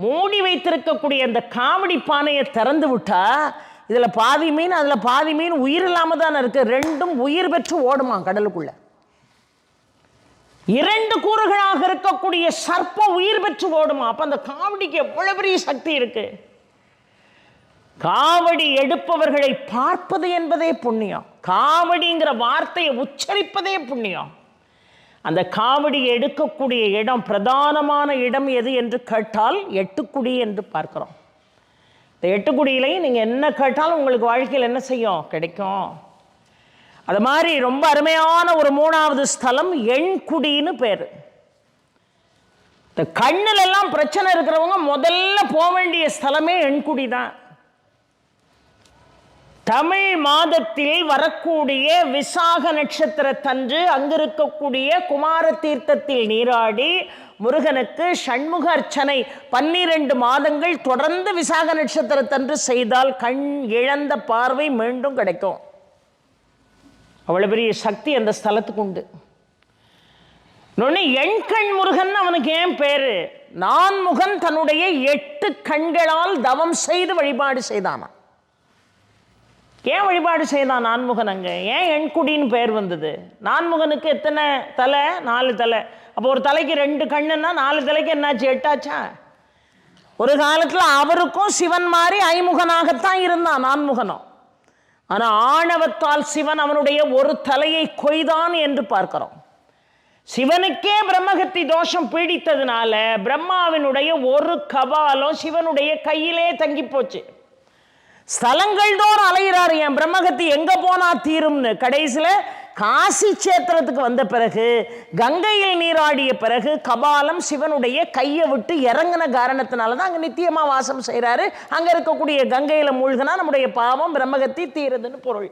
மூடி வைத்திருக்கக்கூடிய அந்த காவடி பானையை திறந்து விட்டா இதில் பாதி மீன் அதில் பாதி மீன் உயிர் இல்லாமல் தானே இருக்கு. 2ம் உயிர் பெற்று ஓடுமா கடலுக்குள்ள. 2 கூறுகளாக இருக்கக்கூடிய சர்ப்பம் உயிர் பெற்று ஓடுமா. அப்போ அந்த காவடிக்கு எவ்வளவு பெரிய சக்தி இருக்கு. காவடி எடுப்பவர்களை பார்ப்பது என்பதே புண்ணியம். காவடிங்கிற வார்த்தையை உச்சரிப்பதே புண்ணியம். அந்த காவடி எடுக்கக்கூடிய இடம், பிரதானமான இடம் எது என்று கேட்டால் எட்டுக்குடி என்று பார்க்கிறோம். இந்த எட்டுக்குடியிலையும் நீங்கள் என்ன கேட்டாலும் உங்களுக்கு வாழ்க்கையில் என்ன செய்யும், கிடைக்கும். அது மாதிரி ரொம்ப அருமையான ஒரு 3வது ஸ்தலம் எண்குடின்னு பேர். இந்த கண்ணுல எல்லாம் பிரச்சனை இருக்கிறவங்க முதல்ல போக வேண்டிய ஸ்தலமே எண்குடி தான். தமிழ் மாதத்தில் வரக்கூடிய விசாக நட்சத்திரத்தன்று அங்கிருக்கக்கூடிய குமார தீர்த்தத்தில் நீராடி முருகனுக்கு சண்முக அர்ச்சனை 12 மாதங்கள் தொடர்ந்து விசாக நட்சத்திரத்தன்று செய்தால் கண் இழந்த பார்வை மீண்டும் கிடைக்கும். அவ்வளவு பெரிய சக்தி அந்த ஸ்தலத்துக்கு உண்டு. இன்னொன்று எண்கண் முருகன் அவனுக்கு ஏன் பேரு, நான்முகன் தன்னுடைய 8 கண்களால் தவம் செய்து வழிபாடு செய்தானா. ஏன் வழிபாடு செய்தான் நான்முகன்? அங்கே ஏன் எண்குடின்னு பெயர் வந்தது? நான்முகனுக்கு எத்தனை தலை? 4 தலை. அப்போ ஒரு தலைக்கு 2 கண்ணுன்னா 4 தலைக்கு என்னாச்சு? 8 ஆச்சா? ஒரு காலத்தில் அவருக்கும் சிவன் மாதிரி ஐமுகனாகத்தான் இருந்தான் நான்முகனும். ஆனால் ஆணவத்தால் சிவன் அவனுடைய ஒரு தலையை கொய்தான் என்று பார்க்கிறோம். சிவனுக்கே பிரம்மகத்தி தோஷம் பீடித்ததுனால பிரம்மாவினுடைய ஒரு கபாலம் சிவனுடைய கையிலே தங்கி போச்சு. ஸ்தலங்கள் தோறும் அலைகிறாரு, என் பிரம்மகத்தி எங்க போனா தீரும்னு. கடைசியில் காசி சேத்திரத்துக்கு வந்த பிறகு, கங்கையில் நீராடிய பிறகு கபாலம் சிவனுடைய கையை விட்டு இறங்கின காரணத்தினால தான் அங்கே நித்தியமா வாசம் செய்கிறாரு. அங்கே இருக்கக்கூடிய கங்கையில் மூழ்கினா நம்முடைய பாவம் பிரம்மகத்தி தீருதுன்னு பொருள்.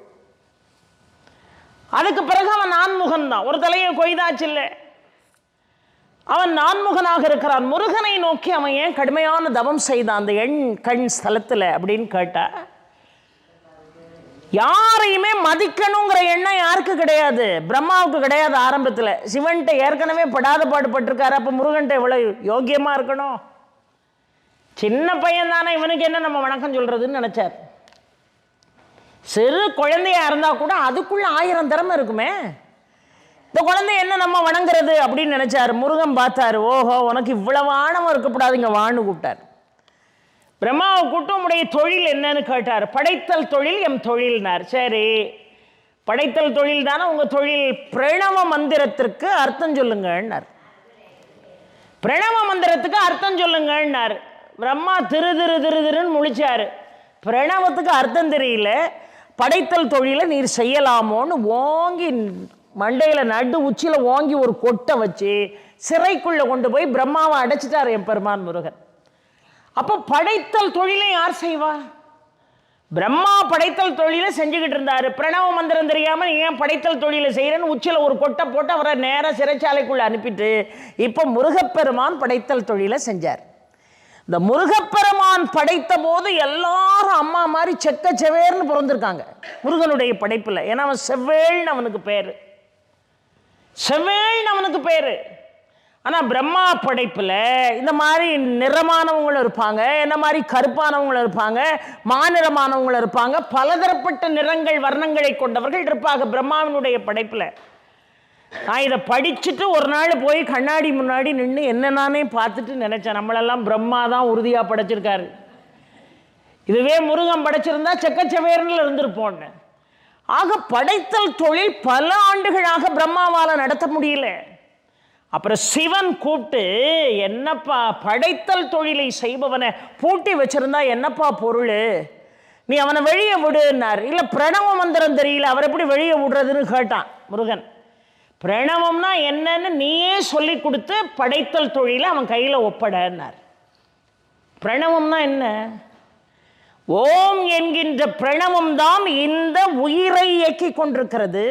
அதுக்கு பிறகு அவன் நான்முகன் தான். ஒரு தலையை கொய்தாச்சு இல்லை, அவன் நான்முகனாக இருக்கிறான். முருகனை நோக்கி அவன் ஏன் கடுமையான தவம் செய்தான் அந்த எண் கண் ஸ்தலத்தில் அப்படின்னு கேட்டா, யாரையுமே மதிக்கணுங்கிற எண்ணம் யாருக்கு கிடையாது? பிரம்மாவுக்கு கிடையாது ஆரம்பத்தில். சிவன்கிட்ட ஏற்கனவே படாத பாடுபட்டிருக்காரு. அப்போ முருகன்ட்ட எவ்வளவு யோக்கியமாக இருக்கணும்? சின்ன பையன் தானே, இவனுக்கு என்ன நம்ம வணக்கம் சொல்றதுன்னு நினைச்சார். சிறு குழந்தையா இருந்தா கூட அதுக்குள்ள 1000 திறமை இருக்குமே. இந்த குழந்தை என்ன நம்ம வணங்குறது அப்படின்னு நினைச்சாரு. முருகன் பார்த்தாரு, ஓஹோ உனக்கு இவ்வளவு ஆணவம் இருக்கக்கூடாது, இங்க வான்னு கூப்பிட்டார். பிரம்மாவை கூட்டம் உடைய தொழில் என்னன்னு கேட்டார். படைத்தல் தொழில் எம் தொழில்னார். சரி, படைத்தல் தொழில் தானே உங்க தொழில், பிரணவ மந்திரத்திற்கு அர்த்தம் சொல்லுங்கன்னார். பிரணவ மந்திரத்துக்கு அர்த்தம் சொல்லுங்கன்னார். பிரம்மா திரு திரு திரு திருன்னு முழிச்சாரு. பிரணவத்துக்கு அர்த்தம் தெரியல, படைத்தல் தொழிலை நீர் செய்யலாமோன்னு ஓங்கி மண்டையில் நடு உச்சியில் ஓங்கி ஒரு கொட்டை வச்சு சிறைக்குள்ளே கொண்டு போய் பிரம்மாவை அடைச்சிட்டார் என் பெருமான் முருகன். அப்போ படைத்தல் தொழிலை யார் செய்வா? பிரம்மா படைத்தல் தொழிலை செஞ்சுக்கிட்டு இருந்தாரு. பிரணவ மந்திரம் தெரியாமல் ஏன் படைத்தல் தொழிலை செய்கிறேன்னு உச்சியில் ஒரு கொட்டை போட்டு அவரை நேராக சிறைச்சாலைக்குள்ளே அனுப்பிட்டு இப்போ முருகப்பெருமான் படைத்தல் தொழிலை செஞ்சார். இந்த முருகப்பெருமான் படைத்த போது எல்லாரும் அம்மா மாதிரி செக்க செவேர்னு பிறந்திருக்காங்க முருகனுடைய படைப்பில். ஏன்னா அவன் செவ்வேள்னு அவனுக்கு பேர், செவ்வேள்னு அவனுக்கு பேர். ஆனால் பிரம்மா படைப்பில் இந்த மாதிரி நிறமானவங்களும் இருப்பாங்க, என்ன மாதிரி கருப்பானவங்களும் இருப்பாங்க, மாநிறமானவங்களும் இருப்பாங்க, பலதரப்பட்ட நிறங்கள் வர்ணங்களை கொண்டவர்கள் இருப்பாங்க பிரம்மாவினுடைய படைப்பில். நான் இதை படிச்சுட்டு ஒரு நாள் போய் கண்ணாடி முன்னாடி நின்று என்ன நானே பார்த்துட்டு நினச்சேன், நம்மளெல்லாம் பிரம்மா தான் உறுதியாக படைச்சிருக்காரு, இதுவே முருகன் படைச்சிருந்தா செக்கச்சவேர்னில் இருந்திருப்போன்னு. ஆக படைத்தல் தொழில் பல ஆண்டுகளாக பிரம்மாவால் நடத்த முடியல. அப்புறம் சிவன் கூப்பிட்டு, என்னப்பா படைத்தல் தொழிலை செய்பவனை பூட்டி வச்சிருந்தா என்னப்பா பொருள், நீ அவனை வெளியே விடுன்னார். இல்லை பிரணவ மந்திரம் தெரியல, அவர் எப்படி வெளியே விடுறதுன்னு கேட்டான் முருகன். பிரணவம்னா என்னன்னு நீயே சொல்லி கொடுத்து படைத்தல் தொழிலை அவன் கையில் ஒப்படன்னார். பிரணவம்னா என்ன? ஓம் என்கின்ற பிரணவம் தான் இந்த உயிரை இயக்கி கொண்டிருக்கிறது.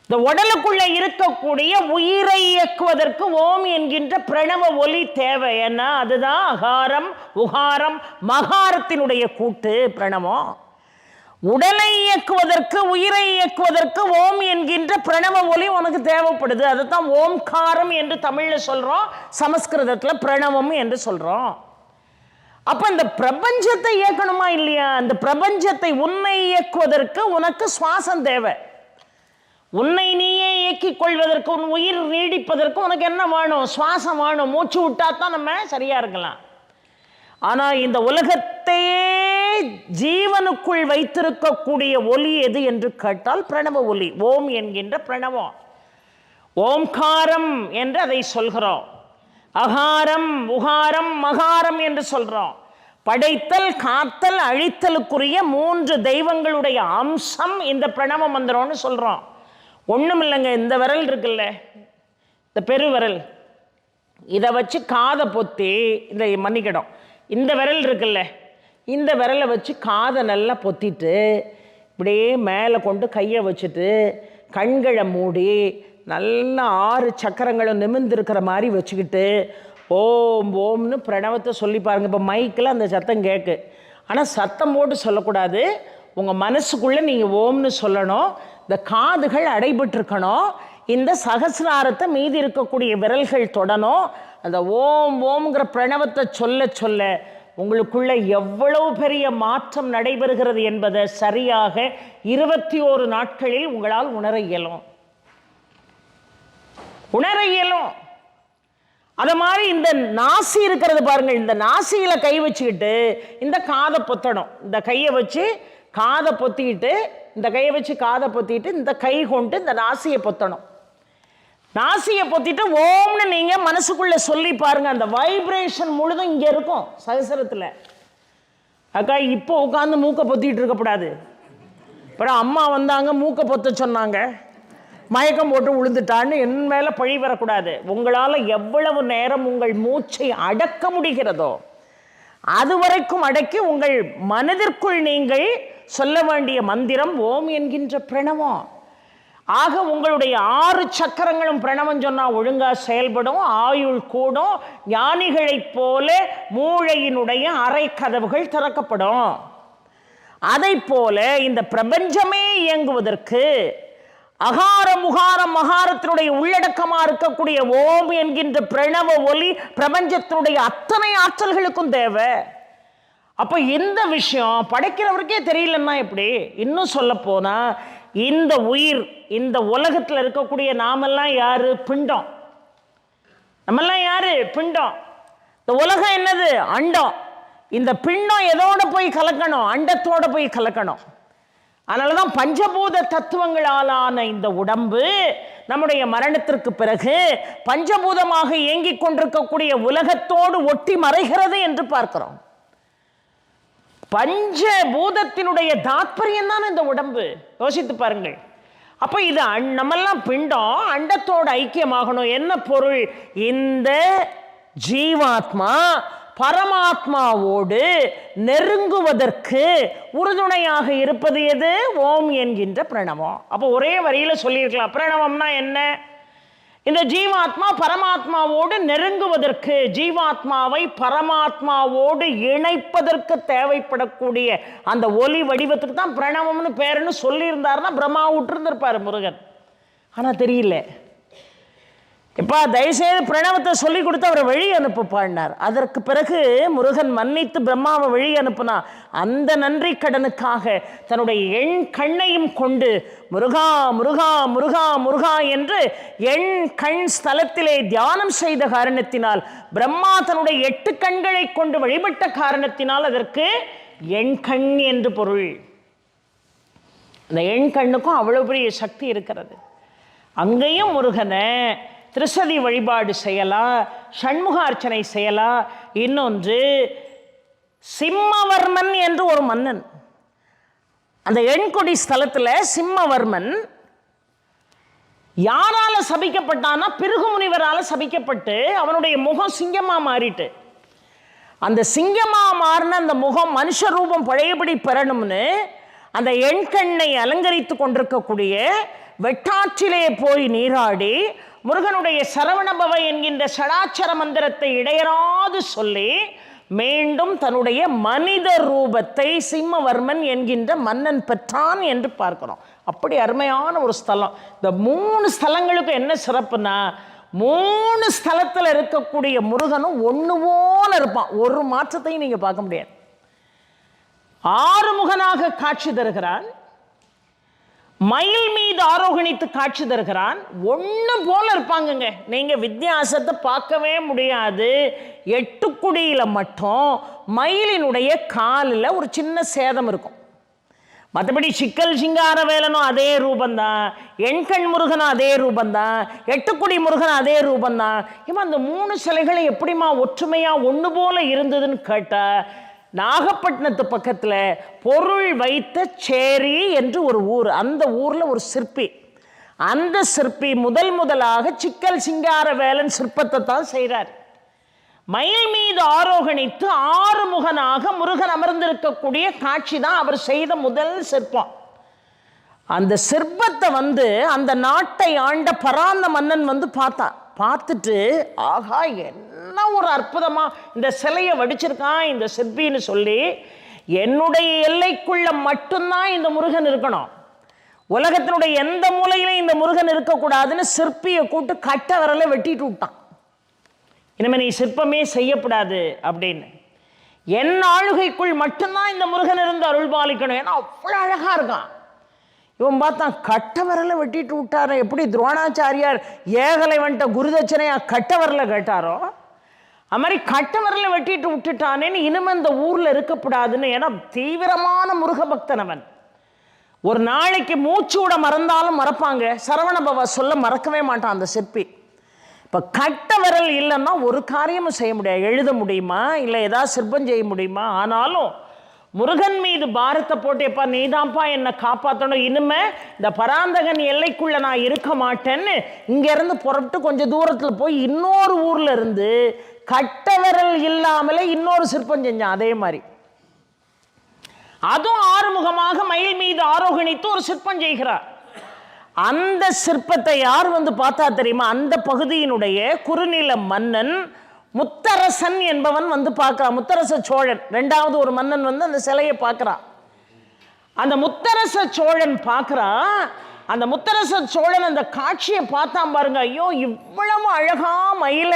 இந்த உடலுக்குள்ள இருக்கக்கூடிய உயிரை இயக்குவதற்கு ஓம் என்கின்ற பிரணவ ஒலி தேவை. ஏன்னா அதுதான் அகாரம் உகாரம் மகாரத்தினுடைய கூட்டு பிரணவம். உடலை இயக்குவதற்கு உயிரை இயக்குவதற்கு ஓம் என்கின்ற பிரணவ ஒலி உனக்கு தேவைப்படுது. அதுதான் ஓம்காரம் என்று தமிழ்ல சொல்றோம், சமஸ்கிருதத்துல பிரணவம் என்று சொல்றோம். அப்ப இந்த பிரபஞ்சத்தை இயக்கணுமா இல்லையா? அந்த பிரபஞ்சத்தை உன்னை இயக்குவதற்கு உனக்கு சுவாசம் தேவை. உன்னை நீயே இயக்கிக் கொள்வதற்கு, உன் உயிர் நீடிப்பதற்கு உனக்கு என்ன வேணும்? சுவாசம் வேணும். மூச்சு விட்டா தான் நம்ம சரியா இருக்கலாம். ஆனா இந்த உலகத்தையே ஜீவனுக்குள் வைத்திருக்கக்கூடிய ஒலி எது என்று கேட்டால் பிரணவ ஒலி, ஓம் என்கின்ற பிரணவம். ஓம்காரம் என்று அதை சொல்கிறோம். அகாரம் உகாரம் மகாரம் என்று சொல்றோம். படைத்தல் காத்தல் அழித்தலுக்குரிய 3 தெய்வங்களுடைய அம்சம் இந்த பிரணவ மந்திரம்னு சொல்றோம். ஒண்ணும் இல்லைங்க, இந்த விரல் இருக்குல்ல, இந்த பெருவிரல், இதை வச்சு காதை பொத்தி, இந்த மன்னிக்கிடும், இந்த விரல் இருக்குல்ல, இந்த விரலை வச்சு காதை நல்லா பொத்திட்டு இப்படியே மேலே கொண்டு கையை வச்சுட்டு கண்களை மூடி நல்லா 6 சக்கரங்களும் நிமிர்ந்திருக்கிற மாதிரி வச்சுக்கிட்டு ஓம் ஓம்னு பிரணவத்தை சொல்லி பாருங்க. இப்போ மைக்கில் அந்த சத்தம் கேட்கு, ஆனால் சத்தம் போட்டு சொல்லக்கூடாது. உங்கள் மனசுக்குள்ளே நீங்கள் ஓம்னு சொல்லணும். இந்த காதுகள் அடைபட்டிருக்கணும். இந்த சகசிராரத்தை மீதி இருக்கக்கூடிய விரல்கள் தொடணும். அந்த ஓம் ஓம்ங்கிற பிரணவத்தை சொல்ல சொல்ல உங்களுக்குள்ள எவ்வளவு பெரிய மாற்றம் நடைபெறுகிறது என்பதை சரியாக 21 நாட்களில் உங்களால் உணர இயலும். அது மாதிரி இந்த நாசி இருக்கிறது பாருங்க, இந்த நாசியில கை வச்சுக்கிட்டு இந்த காதை பொத்தணும். இந்த கையை வச்சு காதை பொத்திக்கிட்டு, இந்த கையை வச்சு காதை பொத்திட்டு, இந்த கை கொண்டு இந்த நாசியை பொத்தணும். நாசியை பொத்திட்டு ஓம்னு நீங்க மனசுக்குள்ள சொல்லி பாருங்க. அந்த வைப்ரேஷன் முழுதும் இங்க இருக்கும் சகசரத்துல. அக்கா இப்போ உட்காந்து மூக்கை பொத்திட்டு இருக்கக்கூடாது. அப்புறம் அம்மா வந்தாங்க மூக்கை பொத்த சொன்னாங்க, மயக்கம் போட்டு விழுந்துட்டான்னு என் மேல பழி வரக்கூடாது. உங்களால் எவ்வளவு நேரம் உங்கள் மூச்சை அடக்க முடிகிறதோ அது வரைக்கும் அடக்கி உங்கள் மனதிற்குள் நீங்கள் சொல்ல வேண்டிய மந்திரம் ஓம் என்கின்ற பிரணவம். ஆக உங்களுடைய 6 சக்கரங்களும் பிரணவம் சொன்னா ஒழுங்கா செயல்படும், ஆயுள் கூடும், ஞானிகளைப் போல மூளையினுடைய அறை கதவுகள் திறக்கப்படும். அதை போல இந்த பிரபஞ்சமே இயங்குவதற்கு அகாரம் முகாரம் மகாரத்தினுடைய உள்ளடக்கமா இருக்கக்கூடிய ஓம் என்கின்ற பிரணவ ஒலி பிரபஞ்சத்தினுடைய அத்தனை ஆற்றல்களுக்கும் தேவை. அப்ப இந்த விஷயம் படைக்கிறவருக்கே தெரியலன்னா எப்படி? இன்னும் சொல்ல போனா இந்த உயிர், இந்த உலகத்தில் இருக்கக்கூடிய நாமெல்லாம் யாரு? பிண்டம். நம்மெல்லாம் யாரு? பிண்டம். இந்த உலகம் என்னது? அண்டம். இந்த பிண்டம் எதோட போய் கலக்கணும்? அண்டத்தோட போய் கலக்கணும். அதனாலதான் பஞ்சபூத தத்துவங்களாலான இந்த உடம்பு நம்முடைய மரணத்திற்கு பிறகு பஞ்சபூதமாக இயங்கிக் கொண்டிருக்கக்கூடிய உலகத்தோடு ஒட்டி மறைகிறது என்று பார்க்கிறோம். பஞ்சபூதத்தினுடைய தாத்பரியம் தான் இந்த உடம்பு. யோசித்து பாருங்கள். அப்ப இது நம்மெல்லாம் பிண்டம், அண்டத்தோடு ஐக்கியமாகணும். என்ன பொருள்? இந்த ஜீவாத்மா பரமாத்மாவோடு நெருங்குவதற்கு உறுதுணையாக இருப்பது எது? ஓம் என்கின்ற பிரணவம். அப்போ ஒரே வரியில சொல்லியிருக்கலாம். பிரணவம்னா என்ன? இந்த ஜீவாத்மா பரமாத்மாவோடு நெருங்குவதற்கு, ஜீவாத்மாவை பரமாத்மாவோடு இணைப்பதற்கு தேவைப்படக்கூடிய அந்த ஒலி வடிவத்துக்கு தான் பிரணவம்னு பேருன்னு சொல்லியிருந்தாருன்னா பிரம்மா விட்டுருந்துருப்பாரு முருகன். ஆனா தெரியல. இப்ப தயவுசெய்து பிரணவத்தை சொல்லி கொடுத்து அவரை வழி அனுப்புப்பாடினார். அதற்கு பிறகு முருகன் மன்னித்து பிரம்மாவை வழி அனுப்புனா அந்த நன்றி கடனுக்காக தன்னுடைய எண் கண்ணையும் கொண்டு முருகா முருகா முருகா முருகா என்று எண் கண் ஸ்தலத்திலே தியானம் செய்த காரணத்தினால், பிரம்மா தன்னுடைய 8 கண்களை கொண்டு வழிபட்ட காரணத்தினால் அதற்கு எண் கண் என்று பொருள். அந்த எண் கண்ணுக்கும் அவ்வளவு பெரிய சக்தி இருக்கிறது. அங்கேயும் முருகனை திருசதி வழிபாடு செய்யலாம், ஷண்முக அர்ச்சனை செய்யலாம். இன்னொன்று சிம்மவர்மன் என்று ஒரு மன்னன், அந்த எண்கொடி ஸ்தலத்தில் சிம்மவர்மன் யாரால சபிக்கப்பட்டானா? பிருகு முனிவரால சபிக்கப்பட்டு அவனுடைய முகம் சிங்கமா மாறிட்டு, அந்த சிங்கமா மாறின அந்த முகம் மனுஷ ரூபம் பழையபடி பெறணும்னு அந்த எண்கண்ணை அலங்கரித்து கொண்டிருக்கக்கூடிய வெட்டாற்றிலே போய் நீராடி முருகனுடைய சரவணபவ என்கின்ற ஷடாட்சர மந்திரத்தை இடையராது சொல்லி மீண்டும் தன்னுடைய மனித ரூபத்தை சிம்மவர்மன் என்கின்ற மன்னன் பெற்றான் என்று பார்க்கிறோம். அப்படி அருமையான ஒரு ஸ்தலம். இந்த 3 ஸ்தலங்களுக்கு என்ன சிறப்புனா, 3 ஸ்தலத்தில் இருக்கக்கூடிய முருகனும் ஒன்று போல இருப்பான். ஒரு மாற்றத்தையும் நீங்க பார்க்க முடியாது. 6 முகனாக காட்சி தருகிறான். மயில் மீது ஆரோகணித்து காட்சி தருகிறான். ஒன்று போல இருப்பாங்கங்க. நீங்க வித்தியாசத்தை பார்க்கவே முடியாது. 8 குடியில மட்டும் மயிலினுடைய காலில் ஒரு சின்ன சேதம் இருக்கும். மற்றபடி சிக்கல் சிங்கார வேலனும் அதே ரூபந்தான், எண்கண் முருகனும் அதே ரூபந்தான், 8 குடி முருகனும் அதே ரூபந்தான். இவன் அந்த 3 சிலைகளை எப்படிமா ஒற்றுமையா ஒன்று போல இருந்ததுன்னு கேட்டா, நாகப்பட்டினத்து பக்கத்தில் பொருள் வைத்த சேரி என்று ஒரு ஊர். அந்த ஊரில் ஒரு சிற்பி, அந்த சிற்பி முதலாக சிக்கல் சிங்கார வேலன் சிற்பத்தை தான் செய்கிறார். மயில் மீது ஆரோகணித்து 6 முகனாக முருகன் அமர்ந்திருக்கக்கூடிய காட்சி தான் அவர் செய்த முதல் சிற்பம். அந்த சிற்பத்தை அந்த நாட்டை ஆண்ட பராந்த மன்னன் பார்த்துட்டு ஆகா என்ன ஒரு அற்புதமா இந்த சிலையை வடிச்சிருக்கான் இந்த சிற்பின்னு சொல்லி, என்னுடைய எல்லைக்குள்ள மட்டும்தான் இந்த முருகன் இருக்கணும், உலகத்தினுடைய எந்த மூலையிலும் இந்த முருகன் இருக்கக்கூடாதுன்னு சிற்பியை கூட்டு கட்ட விரலை வெட்டிட்டு விட்டான். இனிமே நீ சிற்பமே செய்யப்படாது அப்படின்னு. என் ஆளுகைக்குள் மட்டும்தான் இந்த முருகன் இருந்து அருள் பாலிக்கணும். ஏன்னா அவ்வளோ அழகாக இருக்கான். இவன் பார்த்தான் கட்ட விரலை வெட்டிட்டு விட்டார. எப்படி துரோணாச்சாரியார் ஏகலை வந்துட்ட குருதட்சணையா கட்ட விரலை கேட்டாரோ அது மாதிரி கட்ட விரலை வெட்டிட்டு விட்டுட்டானேன்னு இனிமே இந்த ஊரில் இருக்கக்கூடாதுன்னு. ஏன்னா தீவிரமான முருக பக்தன் அவன். ஒரு நாளைக்கு மூச்சு விட மறந்தாலும் மறப்பாங்க, சரவணபவ சொல்ல மறக்கவே மாட்டான் அந்த சிற்பி. இப்போ கட்ட விரல் இல்லைன்னா ஒரு காரியமும் செய்ய முடியாது. எழுத முடியுமா, இல்லை ஏதாவது சிற்பம் செய்ய முடியுமா? ஆனாலும் முருகன் மீது பாரத்தை போட்டு, எப்பா நீதான்ப்பா என்னை காப்பாற்றணும், இனிமே இந்த பராந்தகன் எல்லைக்குள்ளே நான் இருக்க மாட்டேன்னு இங்கேருந்து புறப்பட்டு கொஞ்சம் தூரத்தில் போய் இன்னொரு ஊரில் இருந்து கட்ட விரல் இல்லாமலே இன்னொரு சிற்பம் செஞ்சான். அதே மாதிரி அதுவும் ஆறுமுகமாக மயில் மீது ஆரோகணித்து ஒரு சிற்பம் செய்கிறார். அந்த சிற்பத்தை யார் வந்து பார்த்தா தெரியுமா? அந்த பகுதியினுடைய குறுநில மன்னன் முத்தரசன் என்பவன் வந்து பார்க்கிறான். முத்தரச சோழன், ரெண்டாவது ஒரு மன்னன் வந்து அந்த சிலையை பார்க்கிறான். அந்த முத்தரச சோழன் பார்க்கிறான். அந்த முத்தரச சோழன் அந்த காட்சியை பார்த்தான் பாருங்க. ஐயோ, இவ்வளவு அழகா மயில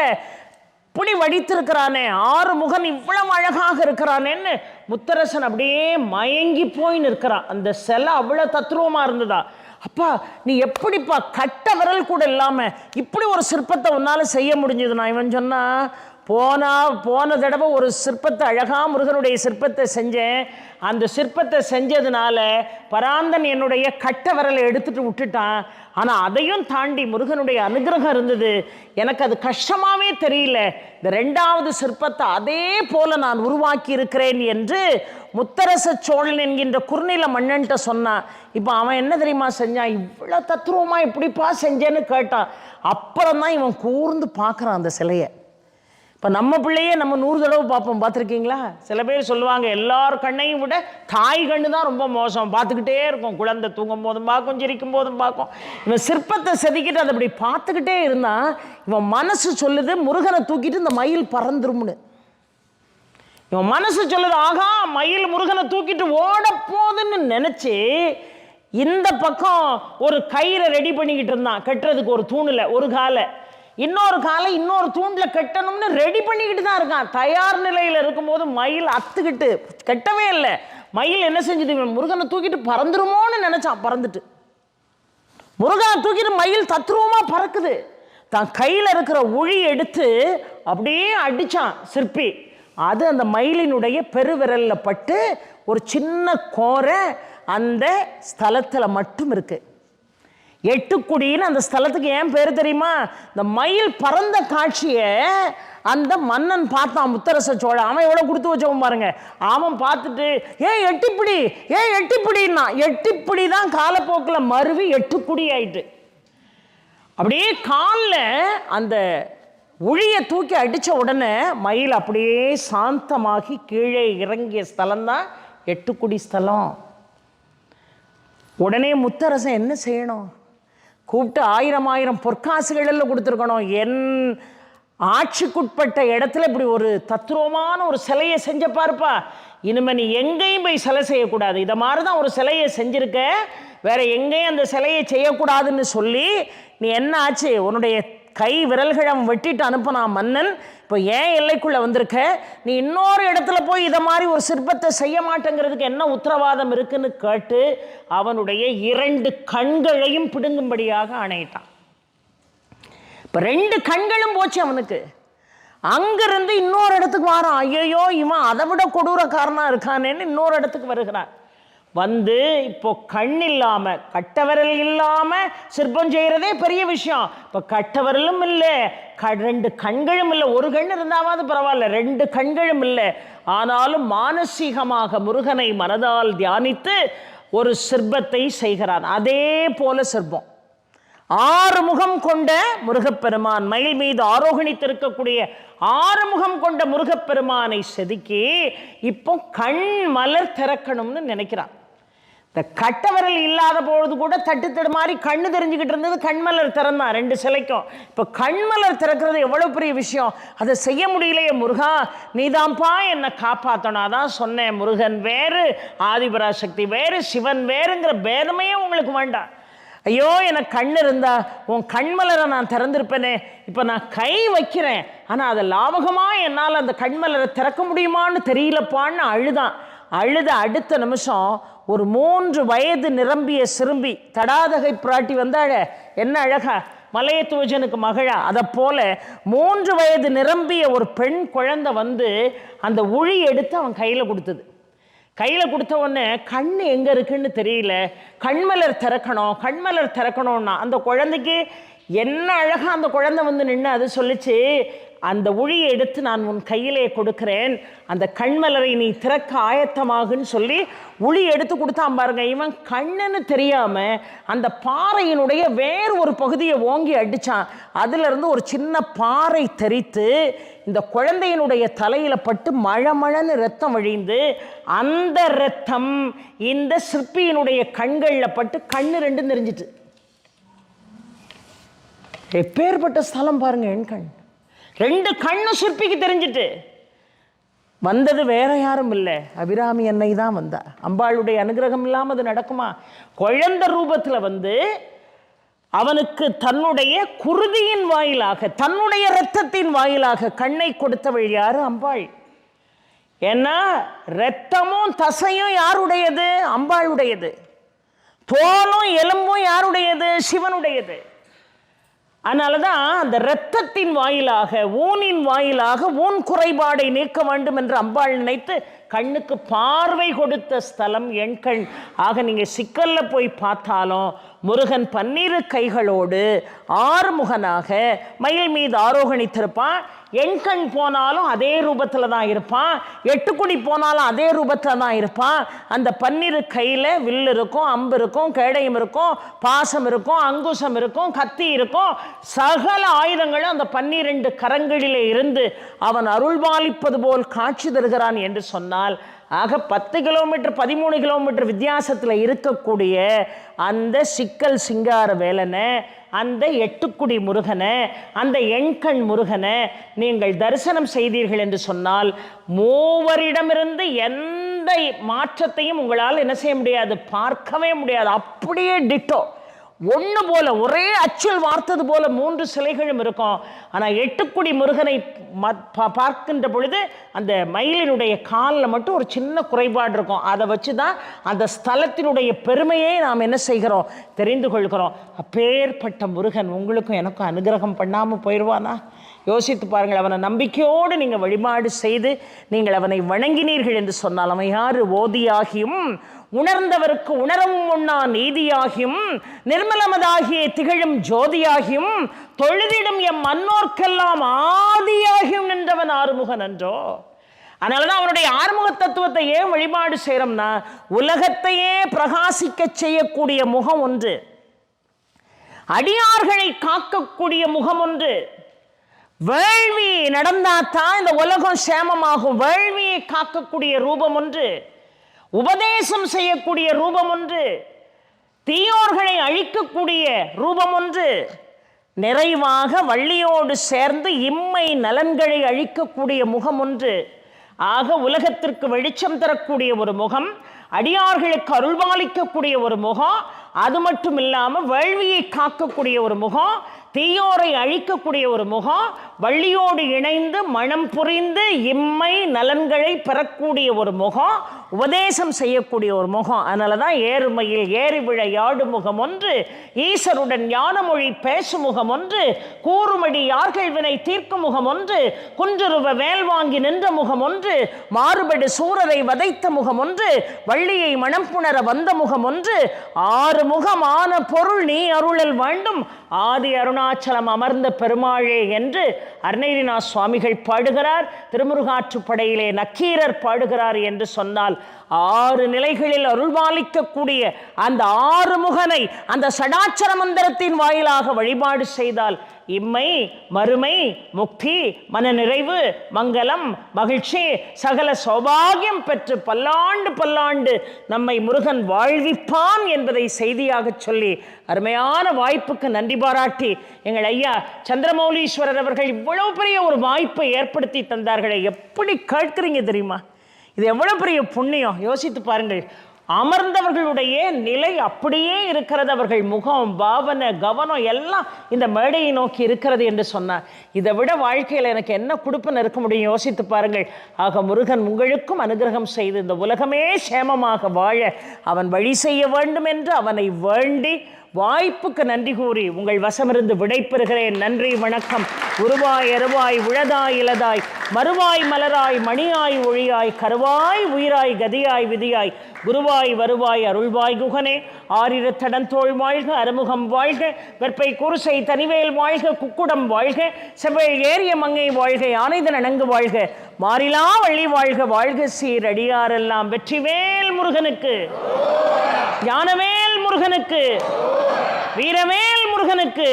இப்படி வடித்திருக்கிறானே, ஆறுமுகன் இவ்வளவு அழகாக இருக்கிறானேன்னு முத்தரசன் அப்படியே மயங்கி போய் நிற்கிறான். அந்த சிலை அவ்வளவு தத்ரூபமா இருந்ததா. அப்பா நீ எப்படிப்பா கட்ட விரல் கூட இல்லாமல் இப்படி ஒரு சிற்பத்தை உன்னால் செய்ய முடிஞ்சது? நான் இவன் சொன்னா, போன தடவை ஒரு சிற்பத்தை, அழகா முருகனுடைய சிற்பத்தை செஞ்சேன். அந்த சிற்பத்தை செஞ்சதுனால பராந்தன் என்னுடைய கட்ட விரலை எடுத்துட்டு விட்டுட்டான். ஆனால் அதையும் தாண்டி முருகனுடைய அனுகிரகம் இருந்தது. எனக்கு அது கஷ்டமாகவே தெரியல. இந்த ரெண்டாவது சிற்பத்தை அதே போல நான் உருவாக்கி இருக்கிறேன் என்று முத்தரச சோழன் என்கின்ற குறுநில மன்னன்ட்ட சொன்னான். இப்போ அவன் என்ன தெரியுமா செஞ்சான்? இவ்வளோ தத்ரூபமா இப்படிப்பா செஞ்சேன்னு கேட்டான். அப்புறம் தான் இவன் கூர்ந்து பார்க்குறான் அந்த சிலையை. இப்போ நம்ம பிள்ளையே நம்ம 100 தடவை பார்ப்போம், பார்த்துருக்கீங்களா? சில பேர் சொல்லுவாங்க எல்லார் கண்ணையும் விட தாய் கண்ணு தான் ரொம்ப மோசம், பார்த்துக்கிட்டே இருக்கும். குழந்தை தூங்கும் போதும் பார்க்கும், சிரிக்கும் போதும் பார்க்கும். இவன் சிற்பத்தை செதுக்கிட்டு அதை அப்படி பார்த்துக்கிட்டே இருந்தான். இவன் மனசு சொல்லுது முருகனை தூக்கிட்டு இந்த மயில் பறந்துரும்னு. இவன் மனசு சொல்லுது ஆகா மயில் முருகனை தூக்கிட்டு ஓட போதுன்னு நினைச்சு இந்த பக்கம் ஒரு கயிறை ரெடி பண்ணிக்கிட்டு இருந்தான். கட்டுறதுக்கு ஒரு தூணில் ஒரு காலை, இன்னொரு காலை இன்னொரு தூண்டில் கட்டணும்னு ரெடி பண்ணிக்கிட்டு தான் இருக்கான். தயார் நிலையில் இருக்கும்போது மயில் அத்துக்கிட்டு கட்டவே இல்லை. மயில் என்ன செஞ்சது? முருகனை தூக்கிட்டு பறந்துருமோன்னு நினைச்சான். பறந்துட்டு முருகனை தூக்கிட்டு மயில் தத்ரூபமா பறக்குது. தான் கையில் இருக்கிற உளி எடுத்து அப்படியே அடிச்சான் சிற்பி. அது அந்த மயிலினுடைய பெருவிரலில் பட்டு ஒரு சின்ன கோரை அந்த ஸ்தலத்தில் மட்டும் இருக்கு. எட்டுக்குடின்னு அந்த ஸ்தலத்துக்கு ஏன் பேர் தெரியுமா? இந்த மயில் பறந்த காட்சியை அந்த மன்னன் பார்த்தான், முத்தரச சோழன். அவன் எவ்வளோ கொடுத்து வச்சவன் பாருங்க. அவன் பார்த்துட்டு ஏன் எட்டிப்பிடின்னா, எட்டிப்பிடி தான் காலப்போக்கில் மருவி எட்டுக்குடி ஆயிட்டு. அப்படியே காலில் அந்த உளியை தூக்கி அடித்த உடனே மயில் அப்படியே சாந்தமாகி கீழே இறங்கிய ஸ்தலம்தான் எட்டுக்குடி ஸ்தலம். உடனே முத்தரசன் என்ன செய்யணும்? கூப்பிட்டு 1000 பொற்காசுகளில் கொடுத்துருக்கணும். என் ஆட்சிக்குட்பட்ட இடத்துல இப்படி ஒரு தத்ரூபமான ஒரு சிலையை செஞ்ச பாருப்பா, இனிமேல் நீ எங்கேயும் போய் சிலை செய்யக்கூடாது. இதை மாதிரி தான் ஒரு சிலையை செஞ்சுருக்க, வேற எங்கேயும் அந்த சிலையை செய்யக்கூடாதுன்னு சொல்லி நீ என்ன ஆச்சு? உன்னுடைய கை விரல்களை வெட்டிட்டு அனுப்பினான் மன்னன். இப்போ ஏன் எல்லைக்குள்ளே வந்திருக்க? நீ இன்னொரு இடத்துல போய் இதை மாதிரி ஒரு சிற்பத்தை செய்ய மாட்டேங்கிறதுக்கு என்ன உத்தரவாதம் இருக்குன்னு கேட்டு அவனுடைய 2 கண்களையும் பிடுங்கும்படியாக ஆணையிட்டான். இப்போ 2 கண்களும் போச்சு அவனுக்கு. அங்கிருந்து இன்னொரு இடத்துக்கு வரான். ஐயோ இவன் அதை விட கொடூரக்காரனாக இருக்கானேன்னு இன்னொரு இடத்துக்கு வருகிறான். வந்து இப்போ கண் இல்லாமல் கட்டவரல் இல்லாமல் சிற்பம் செய்கிறதே பெரிய விஷயம். இப்போ கட்டவரலும் இல்லை, 2 கண்களும் இல்லை. ஒரு கண் இருந்தாவது பரவாயில்ல, 2 கண்களும் இல்லை. ஆனாலும் மானசீகமாக முருகனை மனதால் தியானித்து ஒரு சிற்பத்தை செய்கிறான். அதே போல சிற்பம் 6 முகம் கொண்ட முருகப்பெருமான், மயில் மீது ஆரோகணித்திருக்கக்கூடிய 6 முகம் கொண்ட முருகப்பெருமானை செதுக்கி இப்போ கண் மலர் திறக்கணும்னு நினைக்கிறான். இந்த கட்டவரல் இல்லாத பொழுது கூட தட்டு மாதிரி கண்ணு தெரிஞ்சுக்கிட்டு இருந்தது. கண்மலர் திறந்தான் 2 சிலைக்கும். இப்போ கண்மலர் திறக்கிறது எவ்வளோ பெரிய விஷயம். அதை செய்ய முடியலையே முருகா, நீதான்ப்பா என்னை காப்பாற்றணும். அதான் சொன்னேன், முருகன் வேறு, ஆதிபராசக்தி வேறு, சிவன் வேறுங்கிற பேதமே உங்களுக்கு வேண்டாம். ஐயோ எனக்கு கண் இருந்தா உன் கண்மலரை நான் திறந்திருப்பேனே, இப்போ நான் கை வைக்கிறேன் ஆனால் அதை லாவகமாக என்னால் அந்த கண்மலரை திறக்க முடியுமான்னு தெரியலப்பான்னு அழுத அடுத்த நிமிஷம் ஒரு 3 வயது நிரம்பிய சிறும்பி தடாதகை பிராட்டி வந்தாழ, என்ன அழகா மலையத்துவஜனுக்கு மகளா, அதை போல 3 வயது நிரம்பிய ஒரு பெண் குழந்தை வந்து அந்த உழி எடுத்து அவன் கையில் கொடுத்தது. கையில் கொடுத்த உடனே கண் எங்கே இருக்குன்னு தெரியல, கண்மலர் திறக்கணும்னா அந்த குழந்தைக்கு என்ன அழகாக அந்த குழந்தை வந்து நின்று அது சொல்லிச்சு, அந்த உழியை எடுத்து நான் உன் கையிலே கொடுக்கிறேன், அந்த கண்மலரை நீ திறக்க ஆயத்தமாகுன்னு சொல்லி உளி எடுத்து கொடுத்தான் பாருங்க. இவன் கண்ணுன்னு தெரியாமல் அந்த பாறையினுடைய வேறு ஒரு பகுதியை ஓங்கி அடித்தான். அதிலிருந்து ஒரு சின்ன பாறை தெரித்து இந்த குழந்தையினுடைய தலையில் பட்டு மழமழன்னு ரத்தம் வழிந்து அந்த ரத்தம் இந்த சிற்பியினுடைய கண்களில் பட்டு கண்ணு 2 தெரிஞ்சிட்டு. எப்பேற்பட்ட ஸ்தலம் பாருங்க, என் கண் 2 கண்ணு சிற்பிக்கு தெரிஞ்சிட்டு. வந்தது வேற யாரும் இல்லை, அபிராமி அன்னை தான் வந்தா. அம்பாளுடைய அனுகிரகம் இல்லாமல் அது நடக்குமா? குழந்தை ரூபத்தில் வந்து அவனுக்கு தன்னுடைய குருதியின் வாயிலாக தன்னுடைய இரத்தத்தின் வாயிலாக கண்ணை கொடுத்தவள் யாரு? அம்பாள். ஏன்னா இரத்தமும் தசையும் யாருடையது? அம்பாளுடையது. தோலும் எலும்பும் யாருடையது? சிவனுடையது. அதனால தான் அந்த இரத்தத்தின் வாயிலாக ஊனின் வாயிலாக ஊன் குறைபாடை நீக்க வேண்டும் என்று அம்பாள் நினைத்து கண்ணுக்கு பார்வை கொடுத்த ஸ்தலம் என் கண். ஆக நீங்கள் சிக்கலில் போய் பார்த்தாலும் முருகன் 12 கைகளோடு ஆறுமுகனாக மயில் மீது ஆரோகணித்திருப்பான். என் கண் போனாலும் அதே ரூபத்தில் தான் இருப்பான், 8 குடி போனாலும் அதே ரூபத்தில் தான் இருப்பான். அந்த 12 கையில் வில் இருக்கும், அம்பு இருக்கும், கேடயம் இருக்கும், பாசம் இருக்கும், அங்குசம் இருக்கும், கத்தி இருக்கும், சகல ஆயுதங்களும் அந்த 12 கரங்களிலே இருந்து அவன் அருள்பாலிப்பது போல் காட்சி தருகிறான் என்று சொன்னார். ஆக 10 கிலோமீட்டர் 13 கிலோமீட்டர் வித்தியாசத்தில் இருக்கக்கூடிய அந்த சிக்கல் சிங்கார வேலனை, அந்த 8 குடி முருகனை, அந்த எண்கண் முருகனை நீங்கள் தரிசனம் செய்தீர்கள் என்று சொன்னால் மூவரிடமிருந்து எந்த மாற்றத்தையும் உங்களால் என்ன செய்ய முடியாது, பார்க்கவே முடியாது. அப்படியே டிட்டோ ஒன்று போல ஒரே அச்சில் வார்த்தது போல 3 சிலைகளும் இருக்கும். ஆனால் 8 குடி முருகனை பார்க்கின்ற பொழுது அந்த மயிலினுடைய காலில் மட்டும் ஒரு சின்ன குறைபாடு இருக்கும். அதை வச்சு தான் அந்த ஸ்தலத்தினுடைய பெருமையை நாம் என்ன செய்கிறோம், தெரிந்து கொள்கிறோம். அப்பேற்பட்ட முருகன் உங்களுக்கும் எனக்கும் அனுகிரகம் பண்ணாமல் போயிடுவானா? யோசித்து பாருங்கள். அவனை நம்பிக்கையோடு நீங்கள் வழிபாடு செய்து நீங்கள் அவனை வணங்கினீர்கள் என்று சொன்னால் அவன் யார்? ஓதியாகியும் உணர்ந்தவருக்கு உணரவும் உண்ணா நீதியாகியும் நிர்மலமதாகிய திகழும் ஜோதியாகியும் தொழுதிடும் எம் மன்னோர்க்கெல்லாம் ஆதியாகியும் நின்றவன் ஆறுமுகன் என்றோ. அதனாலதான் அவனுடைய ஆறுமுக தத்துவத்தை ஏன் வழிபாடு செய்யறோம்னா, உலகத்தையே பிரகாசிக்க செய்யக்கூடிய முகம் ஒன்று, அடியார்களை காக்கக்கூடிய முகம் ஒன்று. வேள்வி நடந்தாத்தான் இந்த உலகம் சேமமாகும். வேள்வியை காக்கக்கூடிய ரூபம் ஒன்று, உபதேசம் செய்யக்கூடிய ரூபம் ஒன்று, தீயோர்களை அழிக்கக்கூடிய ரூபம் ஒன்று, நிறைவாக வள்ளியோடு சேர்ந்து இம்மை நலன்களை அழிக்கக்கூடிய முகம் ஒன்று. ஆக உலகத்திற்கு வெளிச்சம் தரக்கூடிய ஒரு முகம், அடியார்களுக்கு அருள்பாலிக்கக்கூடிய ஒரு முகம், அது மட்டும் இல்லாமல் வேள்வியை காக்கக்கூடிய ஒரு முகம், தீயோரை அழிக்கக்கூடிய ஒரு முகம், வள்ளியோடு இணைந்து மனம் புரிந்து இம்மை நலன்களை பெறக்கூடிய ஒரு முகம், உபதேசம் செய்யக்கூடிய ஒரு முகம். அதனால தான் ஏறுமையில் ஏறி விழையாடு முகம் ஒன்று, ஈசருடன் ஞானமொழி பேசும் முகம் ஒன்று, கூறுமடி யார்கள் வினை தீர்க்கும் முகம் ஒன்று, குன்றுருவ வேல் வாங்கி நின்ற முகம் ஒன்று, மாறுபடு சூரரை வதைத்த முகம் ஒன்று, வள்ளியை மனம் புணர வந்த முகம் ஒன்று, 6 முகமான பொருள் நீ அருளல் வேண்டும் ஆதி அருணாச்சலம் அமர்ந்த பெருமாளே என்று அருணகிரிநாத சுவாமிகள் பாடுகிறார். திருமுருகாற்றுப்படையிலே நக்கீரர் பாடுகிறார் என்று சொன்னால் 6 நிலைகளில் அருள்பாலிக்கக்கூடிய அந்த 6 முகனை அந்த சடாட்சர மந்திரத்தின் வாயிலாக வழிபாடு செய்தால் இம்மை மறுமை முக்தி மன நிறைவு மங்களம் மகிழ்ச்சி சகல சௌபாகியம் பெற்று பல்லாண்டு பல்லாண்டு நம்மை முருகன் வாழ்விப்பான் என்பதை செய்தியாக சொல்லி அருமையான வாய்ப்புக்கு நன்றி பாராட்டி எங்கள் ஐயா சந்திரமௌலீஸ்வரர் அவர்கள் இவ்வளவு பெரிய ஒரு வாய்ப்பை ஏற்படுத்தி தந்தார்களே. எப்படி கேட்குறீங்க தெரியுமா? இது எவ்வளோ பெரிய புண்ணியம் யோசித்து பாருங்கள். அமர்ந்தவர்களுடைய நிலை அப்படியே இருக்கிறது. அவர்கள் முகம், பாவனை, கவனம் எல்லாம் இந்த மேடையை நோக்கி இருக்கிறது என்று சொன்னார். இதை விட வாழ்க்கையில் எனக்கு என்ன கொடுப்புன்னு இருக்க முடியும்? யோசித்து பாருங்கள். ஆக முருகன் உங்களுக்கும் அனுகிரகம் செய்து இந்த உலகமே சேமமாக வாழ அவன் வழி செய்ய வேண்டும் என்று அவனை வேண்டி வாய்ப்புக்கு நன்றி கூறி உங்கள் வசமிருந்து விடைபெறுகிறேன். நன்றி, வணக்கம். உருவாய் அருவாய் உழதாய் இலதாய் மறுவாய் மலராய் மணியாய் ஒளியாய் கருவாய் உயிராய் கதியாய் விதியாய் குருவாய் வருவாய் அருள்வாய் குகனே. ஆரிரு தடந்தோள் வாழ்க, அறுமுகம் வாழ்க, வெற்பை குருசை தனிவேல் வாழ்க, குக்குடம் வாழ்க, செவ்வேள் ஏறிய மங்கை வாழ்க, ஆனைதன் அணங்கு வாழ்க, மாறிலா வள்ளி வாழ்க, வாழ்க சீர் அடியாரெல்லாம். வெற்றிவேல் முருகனுக்கு, ஞானவேல் முருகனுக்கு, வீரவேல் முருகனுக்கு.